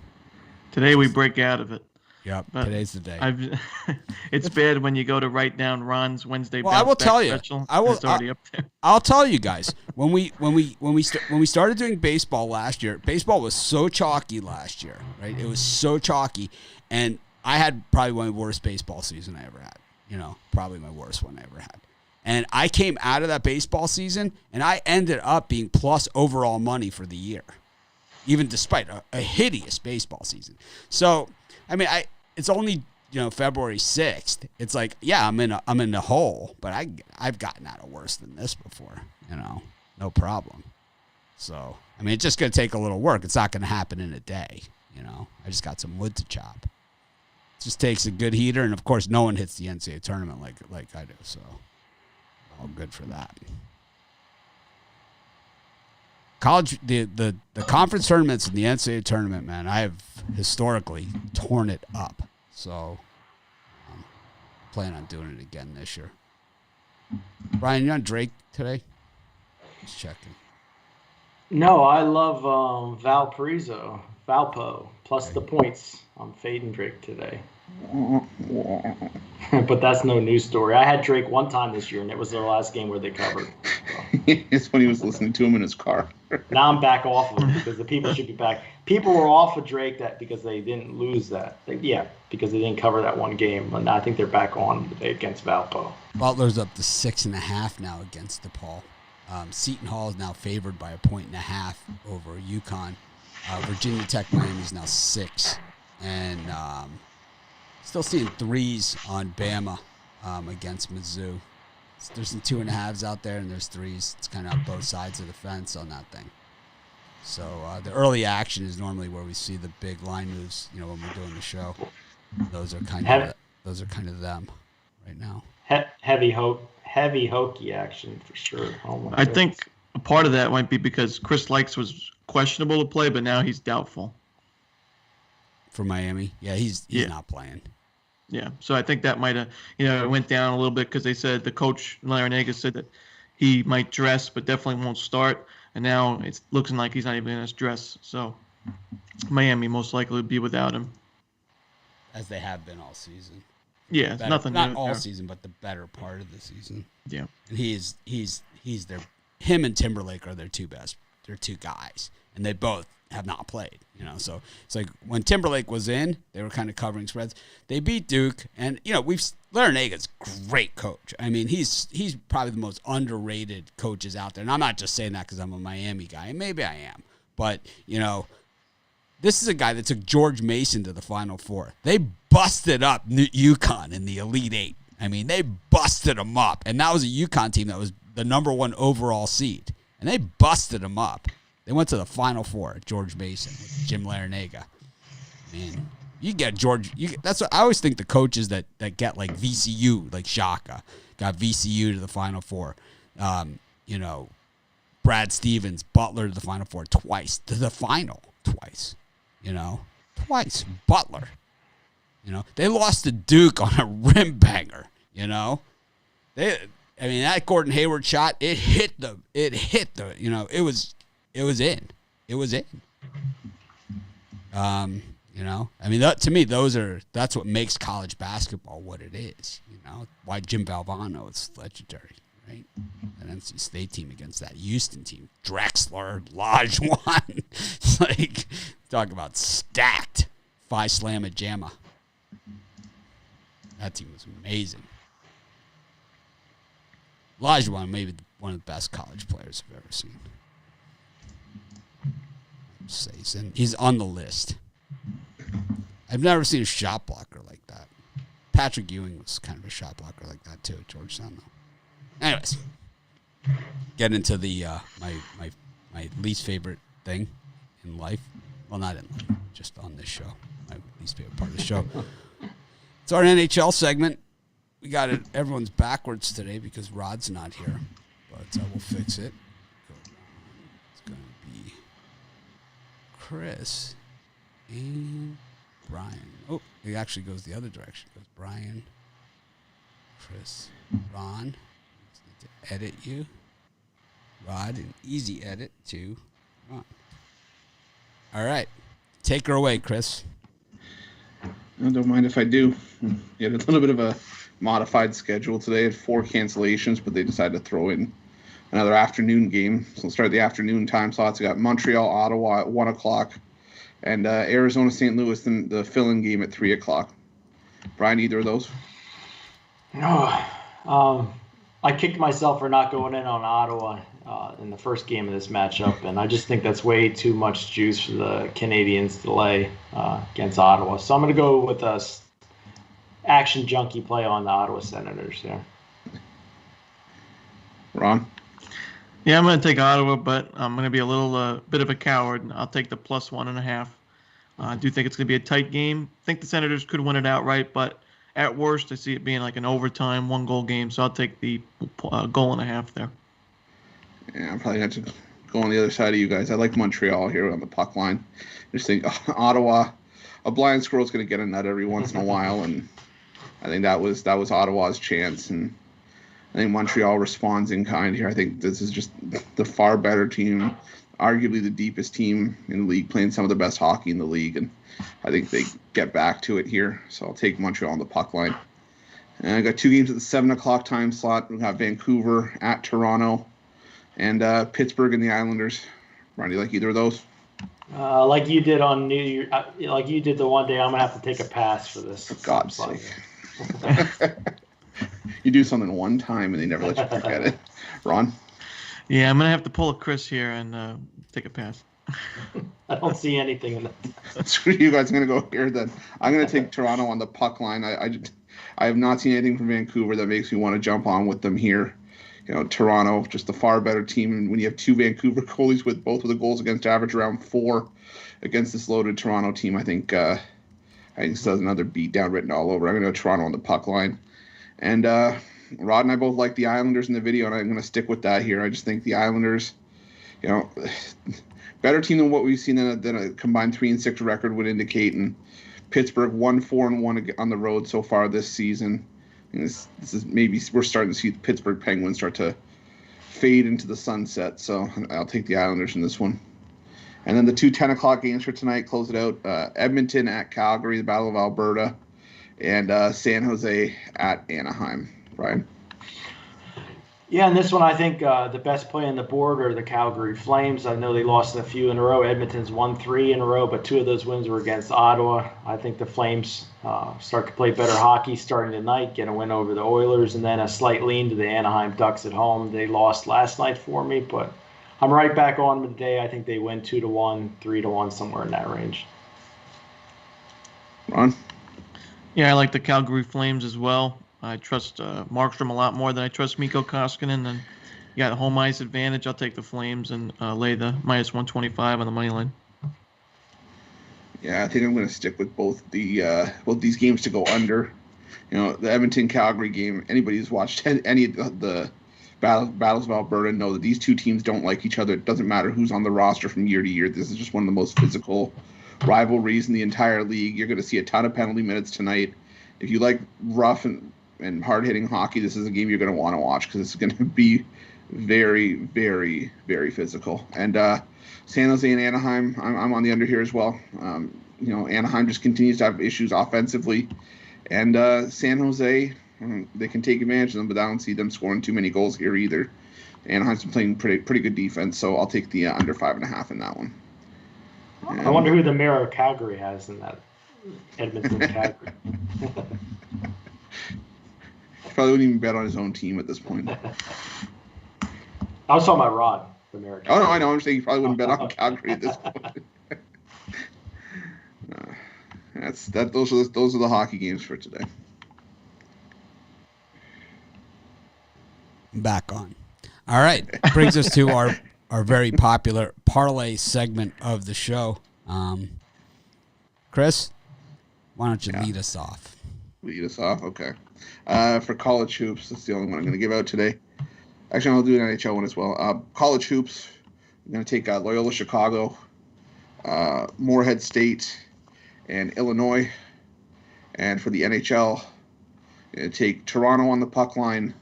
Today we break out of it. Yep, today's the day. It's bad when you go to write down Ron's Wednesday. Well, I will tell you. It's already up there. I'll tell you guys. When we started doing baseball last year, baseball was so chalky last year, right? It was so chalky, and I had probably one of the worst baseball season I ever had. Probably my worst one I ever had. And I came out of that baseball season, and I ended up being plus overall money for the year, even despite a hideous baseball season. So, I mean, it's only February 6th. It's like, yeah, I'm in the hole, but I've gotten out of worse than this before. No problem. So, I mean, it's just gonna take a little work. It's not gonna happen in a day. I just got some wood to chop. It just takes a good heater, and of course, no one hits the NCAA tournament like I do. So, all good for that. College, the conference tournaments and the NCAA tournament, man, I have historically torn it up. So, plan on doing it again this year. Brian, you on Drake today? Just checking. No, I love Valpo, plus the points. I'm fading Drake today. But that's no news story. I had Drake one time this year, and it was their last game where they covered. So. It's when he was listening to him in his car. Now I'm back off of it because the people should be back. People were off of Drake because they didn't lose that. Because they didn't cover that one game. And I think they're back on today against Valpo. Butler's up to 6.5 now against DePaul. Seton Hall is now favored by 1.5 over UConn. Virginia Tech Miami is now 6. And still seeing threes on Bama against Mizzou. There's some 2.5s out there, and there's threes. It's kind of on both sides of the fence on that thing. So the early action is normally where we see the big line moves. When we're doing the show, those are kind of them right now. Heavy hokey action for sure. I think a part of that might be because Chris Likes was questionable to play, but now he's doubtful. For Miami, yeah, he's not playing. Yeah, so I think that might have, it went down a little bit because they said the coach, Larinaga, said that he might dress but definitely won't start. And now it's looking like he's not even going to dress. So Miami most likely would be without him. As they have been all season. Yeah, nothing not new all there. season, but the better part of the season. Yeah. And him and Timberlake are their two guys. And they both have not played, so it's like when Timberlake was in, they were kind of covering spreads. They beat Duke, and Larinaga's great coach. I mean, he's probably the most underrated coaches out there. And I'm not just saying that because I'm a Miami guy, and maybe I am, but this is a guy that took George Mason to the Final Four. They busted up UConn in the Elite Eight. I mean, they busted them up, and that was a UConn team that was the number 1 overall seed, and they busted them up. They went to the Final Four at George Mason with Jim Larinaga. Man, you get George. That's what I always think. The coaches that get like VCU, like Shaka, got VCU to the Final Four. Brad Stevens, Butler to the Final Four twice, to the final twice. Twice. Butler. They lost to Duke on a rim banger. That Gordon Hayward shot, it hit the. It was in. To me, that's what makes college basketball what it is. Why Jim Valvano is legendary, right? That NC State team against that Houston team, Drexler, Lajuan. It's like, talk about stacked. Phi Slamma Jamma. That team was amazing. Lajuan, maybe one of the best college players I've ever seen. He's on the list. I've never seen a shot blocker like that. Patrick Ewing was kind of a shot blocker like that too at Georgetown, though. Anyways, get into the my least favorite thing in life. Well, not in life, just on this show. My least favorite part of the show. It's our NHL segment. We got it. Everyone's backwards today because Rod's not here, but we'll fix it. It's going to be Chris and Brian. Oh, it actually goes the other direction. It goes Brian, Chris, Ron. Just need to edit you. Rod, an easy edit to Ron. All right. Take her away, Chris. I don't mind if I do. You had a little bit of a modified schedule today. Had 4 cancellations, but they decided to throw in another afternoon game. So we'll start the afternoon time slots. We got Montreal, Ottawa at 1 o'clock, and Arizona, St. Louis, and the fill-in game at 3 o'clock. Brian, either of those? No. I kicked myself for not going in on Ottawa in the first game of this matchup, and I just think that's way too much juice for the Canadians to lay against Ottawa. So I'm going to go with a action junkie play on the Ottawa Senators there. Ron? Yeah, I'm going to take Ottawa, but I'm going to be a little bit of a coward, and I'll take the +1.5. I do think it's going to be a tight game. I think the Senators could win it outright, but at worst, I see it being like an overtime, 1-goal game, so I'll take the 1.5 there. Yeah, I'm probably going to have to go on the other side of you guys. I like Montreal here on the puck line. I just think Ottawa, a blind squirrel's going to get a nut every once in a while, and I think that was Ottawa's chance, and I think Montreal responds in kind here. I think this is just the far better team, arguably the deepest team in the league, playing some of the best hockey in the league, and I think they get back to it here. So I'll take Montreal on the puck line. And I got 2 games at the 7 o'clock time slot. We got Vancouver at Toronto, and Pittsburgh and the Islanders. Ron, do you like either of those? Like you did on New Year, like you did the one day, I'm gonna have to take a pass for this. For God's sake. You do something one time and they never let you forget it. Ron? Yeah, I'm going to have to pull a Chris here and take a pass. I don't see anything in that. Screw you guys. I'm going to go here then. I'm going to take Toronto on the puck line. I have not seen anything from Vancouver that makes me want to jump on with them here. You know, Toronto, just a far better team. And when you have 2 Vancouver goalies with both of the goals against average around 4 against this loaded Toronto team, I think this has another beat down written all over. I'm going to go Toronto on the puck line. And Rod and I both like the Islanders in the video, and I'm going to stick with that here. I just think the Islanders, you know, better team than what we've seen than a combined 3-6 record would indicate. And Pittsburgh 1-4-1 on the road so far this season. And this is maybe we're starting to see the Pittsburgh Penguins start to fade into the sunset. So I'll take the Islanders in this one. And then the 2 10 o'clock games for tonight close it out. Edmonton at Calgary, the Battle of Alberta, and San Jose at Anaheim. Brian? Yeah, and this one I think the best play on the board are the Calgary Flames. I know they lost a few in a row. Edmonton's won 3 in a row, but 2 of those wins were against Ottawa. I think the Flames start to play better hockey starting tonight, get a win over the Oilers, and then a slight lean to the Anaheim Ducks at home. They lost last night for me, but I'm right back on them today. I think they win 2-1, 3-1, somewhere in that range. Ron? Yeah, I like the Calgary Flames as well. I trust Markstrom a lot more than I trust Mikko Koskinen. And you got home ice advantage. I'll take the Flames and lay the -125 on the money line. Yeah, I think I'm going to stick with both these games to go under. You know, the Edmonton-Calgary game, anybody who's watched any of the battles of Alberta know that these 2 teams don't like each other. It doesn't matter who's on the roster from year to year. This is just one of the most physical rivalries in the entire league. You're going to see a ton of penalty minutes tonight. If you like rough and hard-hitting hockey, this is a game you're going to want to watch because it's going to be very, very, very physical. And San Jose and Anaheim, I'm on the under here as well. You know, Anaheim just continues to have issues offensively. And San Jose, they can take advantage of them, but I don't see them scoring too many goals here either. Anaheim's been playing pretty good defense, so I'll take the under 5.5 in that one. And I wonder who the mayor of Calgary has in that Edmonton Calgary. Probably wouldn't even bet on his own team at this point. I was talking about Rod, the mayor. Oh, no, I know. I'm saying he probably wouldn't bet on Calgary at this point. Those are the hockey games for today. Back on. All right. Brings us to our very popular parlay segment of the show. Chris, why don't you lead us off? Lead us off? Okay. For college hoops, that's the only one I'm going to give out today. Actually, I'll do an NHL one as well. College hoops, I'm going to take Loyola Chicago, Moorhead State, and Illinois. And for the NHL, I'm going to take Toronto on the puck line,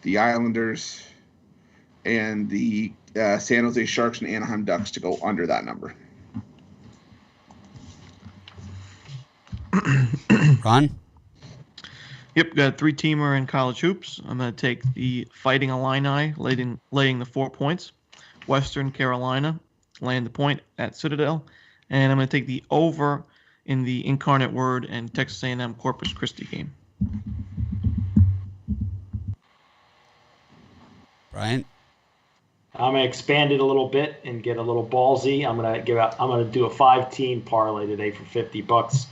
the Islanders, and the San Jose Sharks and Anaheim Ducks to go under that number. Ron? Yep, got a 3-teamer in college hoops. I'm going to take the Fighting Illini, laying the 4 points. Western Carolina, laying the point at Citadel. And I'm going to take the over in the Incarnate Word and Texas A&M Corpus Christi game. Brian? I'm gonna expand it a little bit and get a little ballsy. I'm gonna do a 5-team parlay today for $50.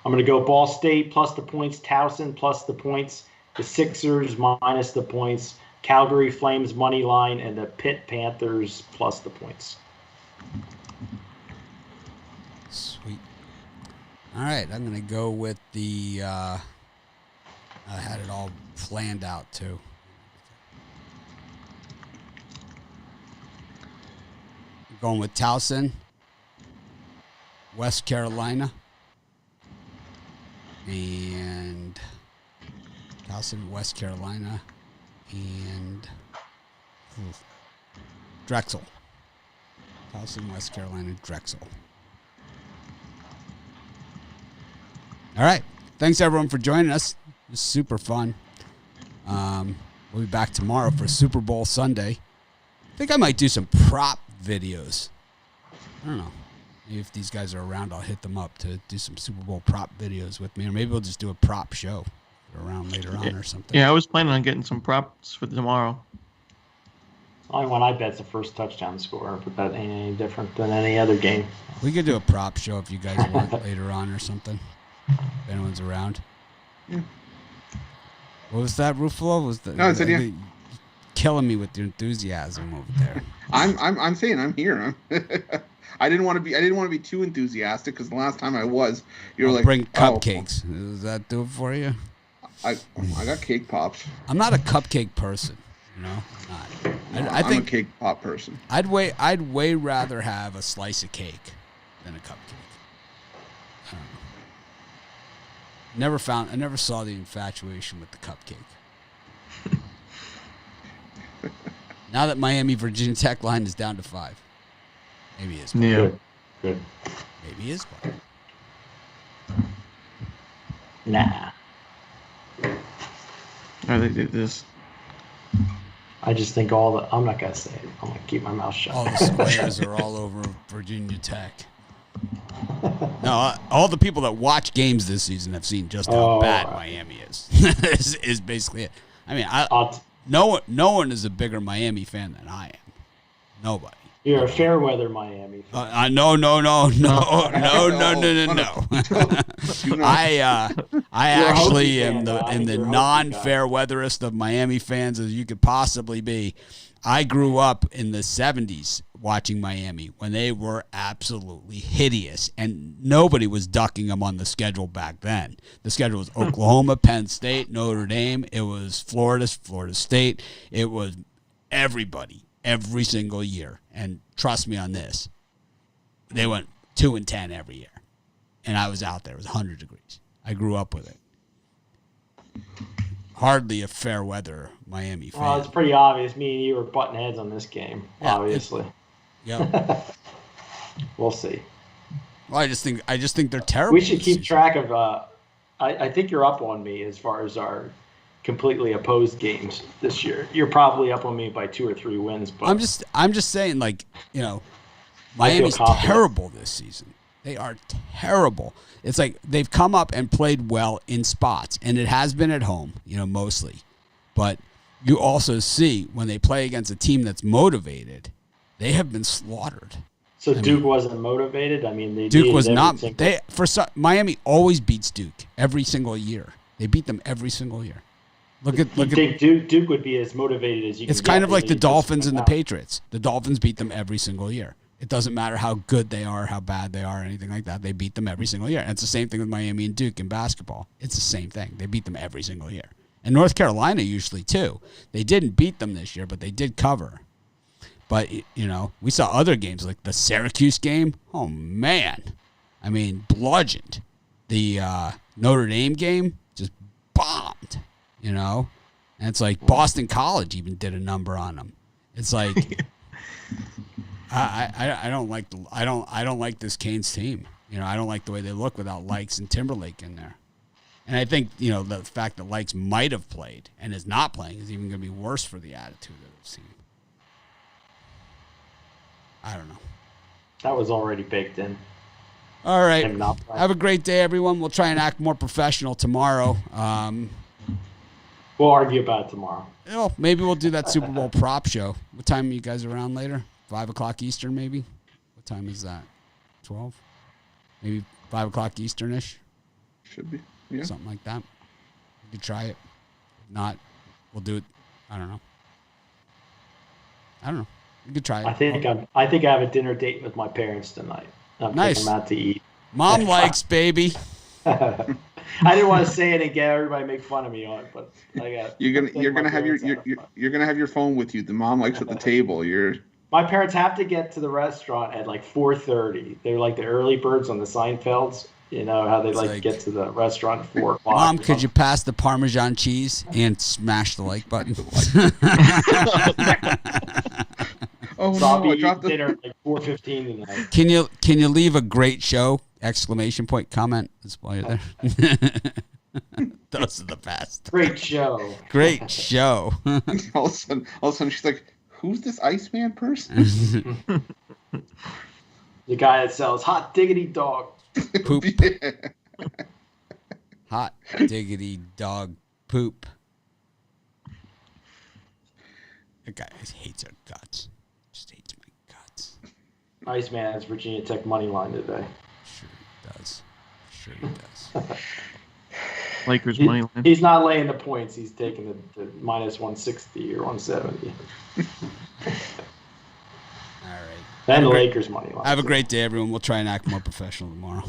I'm gonna go Ball State plus the points, Towson plus the points, the Sixers minus the points, Calgary Flames money line, and the Pitt Panthers plus the points. Sweet. All right, I'm gonna go with the. I had it all planned out too. Going with Towson, West Carolina, and Towson, West Carolina, and Drexel. Towson, West Carolina, Drexel. All right. Thanks, everyone, for joining us. It was super fun. We'll be back tomorrow for Super Bowl Sunday. I think I might do some prop videos. I don't know. Maybe if these guys are around, I'll hit them up to do some Super Bowl prop videos with me. Or maybe we'll just do a prop show around later on or something. Yeah, I was planning on getting some props for tomorrow. Only one I bet's the first touchdown score, but that ain't any different than any other game. We could do a prop show if you guys want later on or something. If anyone's around. Yeah. What was that, Ruffalo? Was the, No, I said yeah. Killing me with your enthusiasm over there. I'm saying I'm here. I didn't want to be too enthusiastic because the last time I was, you were like, bring cupcakes. Does that do it for you? I got cake pops. I'm not a cupcake person. You know, I'm not. I think I'm a cake pop person. I'd way rather have a slice of cake than a cupcake. I don't know. I never saw the infatuation with the cupcake. Now that Miami Virginia Tech line is down to 5, maybe it's one. Yeah. Good. Maybe it's one. Nah. I think they did this. I just think I'm not gonna say it. I'm gonna keep my mouth shut. All the squares are all over Virginia Tech. No, all the people that watch games this season have seen just how bad Miami is. is basically it. I mean, no one is a bigger Miami fan than I am. Nobody. You're a fair weather Miami fan. No. I actually am the non-fair weatherist of Miami fans as you could possibly be. I grew up in the 70s watching Miami when they were absolutely hideous, and nobody was ducking them on the schedule back then. The schedule was Oklahoma, Penn State, Notre Dame. It was Florida State. It was everybody every single year. And trust me on this, they went 2-10 every year. And I was out there. It was 100 degrees. I grew up with it. Hardly a fair weather Miami fan. Well, it's pretty obvious. Me and you were butting heads on this game, obviously. Yeah. We'll see. Well, I just think they're terrible. We should keep track of. I think you're up on me as far as our completely opposed games this year. You're probably up on me by 2 or 3 wins. But I'm just saying, like, you know, Miami's terrible this season. They are terrible. It's like they've come up and played well in spots, and it has been at home, you know, mostly. But you also see when they play against a team that's motivated, they have been slaughtered. So Duke wasn't motivated. I mean, Duke was not. Miami always beats Duke every single year. They beat them every single year. Look at. Duke would be as motivated as you. It's kind of like the Dolphins and the Patriots. The Dolphins beat them every single year. It doesn't matter how good they are, how bad they are, or anything like that. They beat them every single year. And it's the same thing with Miami and Duke in basketball. It's the same thing. They beat them every single year. And North Carolina usually too. They didn't beat them this year, but they did cover. But, we saw other games like the Syracuse game. Oh, man. I mean, bludgeoned. The Notre Dame game just bombed, And it's like Boston College even did a number on them. It's like I don't like this Canes team. I don't like the way they look without Likes and Timberlake in there. And I think, the fact that Likes might have played and is not playing is even going to be worse for the attitude of this team. I don't know. That was already baked in. All right. Have a great day, everyone. We'll try and act more professional tomorrow. We'll argue about it tomorrow. Maybe we'll do that Super Bowl prop show. What time are you guys around later? 5 o'clock Eastern, maybe? What time is that? 12? Maybe 5 o'clock Eastern-ish? Should be. Yeah. Something like that. We could try it. If not, we'll do it. I don't know. We could try it. I think I have a dinner date with my parents tonight. I'm taking them out to eat. Mom likes, baby. I didn't want to say it and get everybody make fun of me on it, but you're gonna have your phone with you. The mom likes at the table. My parents have to get to the restaurant at like 4:30. They're like the early birds on the Seinfelds. How they like to get to the restaurant at 4 o'clock. Mom, could you pass the Parmesan cheese and smash the like button? Oh, so I'll be eating dinner at like 4:15 tonight. Can you leave a great show! ! Comment while you're there. Those are the best. Great show. Great show. all of a sudden she's like, "Who's this Iceman person?" The guy that sells hot diggity dog poop. Yeah. Hot diggity dog poop. That guy hates our guts. Just hates my guts. Iceman has Virginia Tech money line today. Sure he does. Lakers money line. He's not laying the points. He's taking the minus 160 or 170. All right. And the Lakers money line. Have a great day, everyone. We'll try and act more professional tomorrow.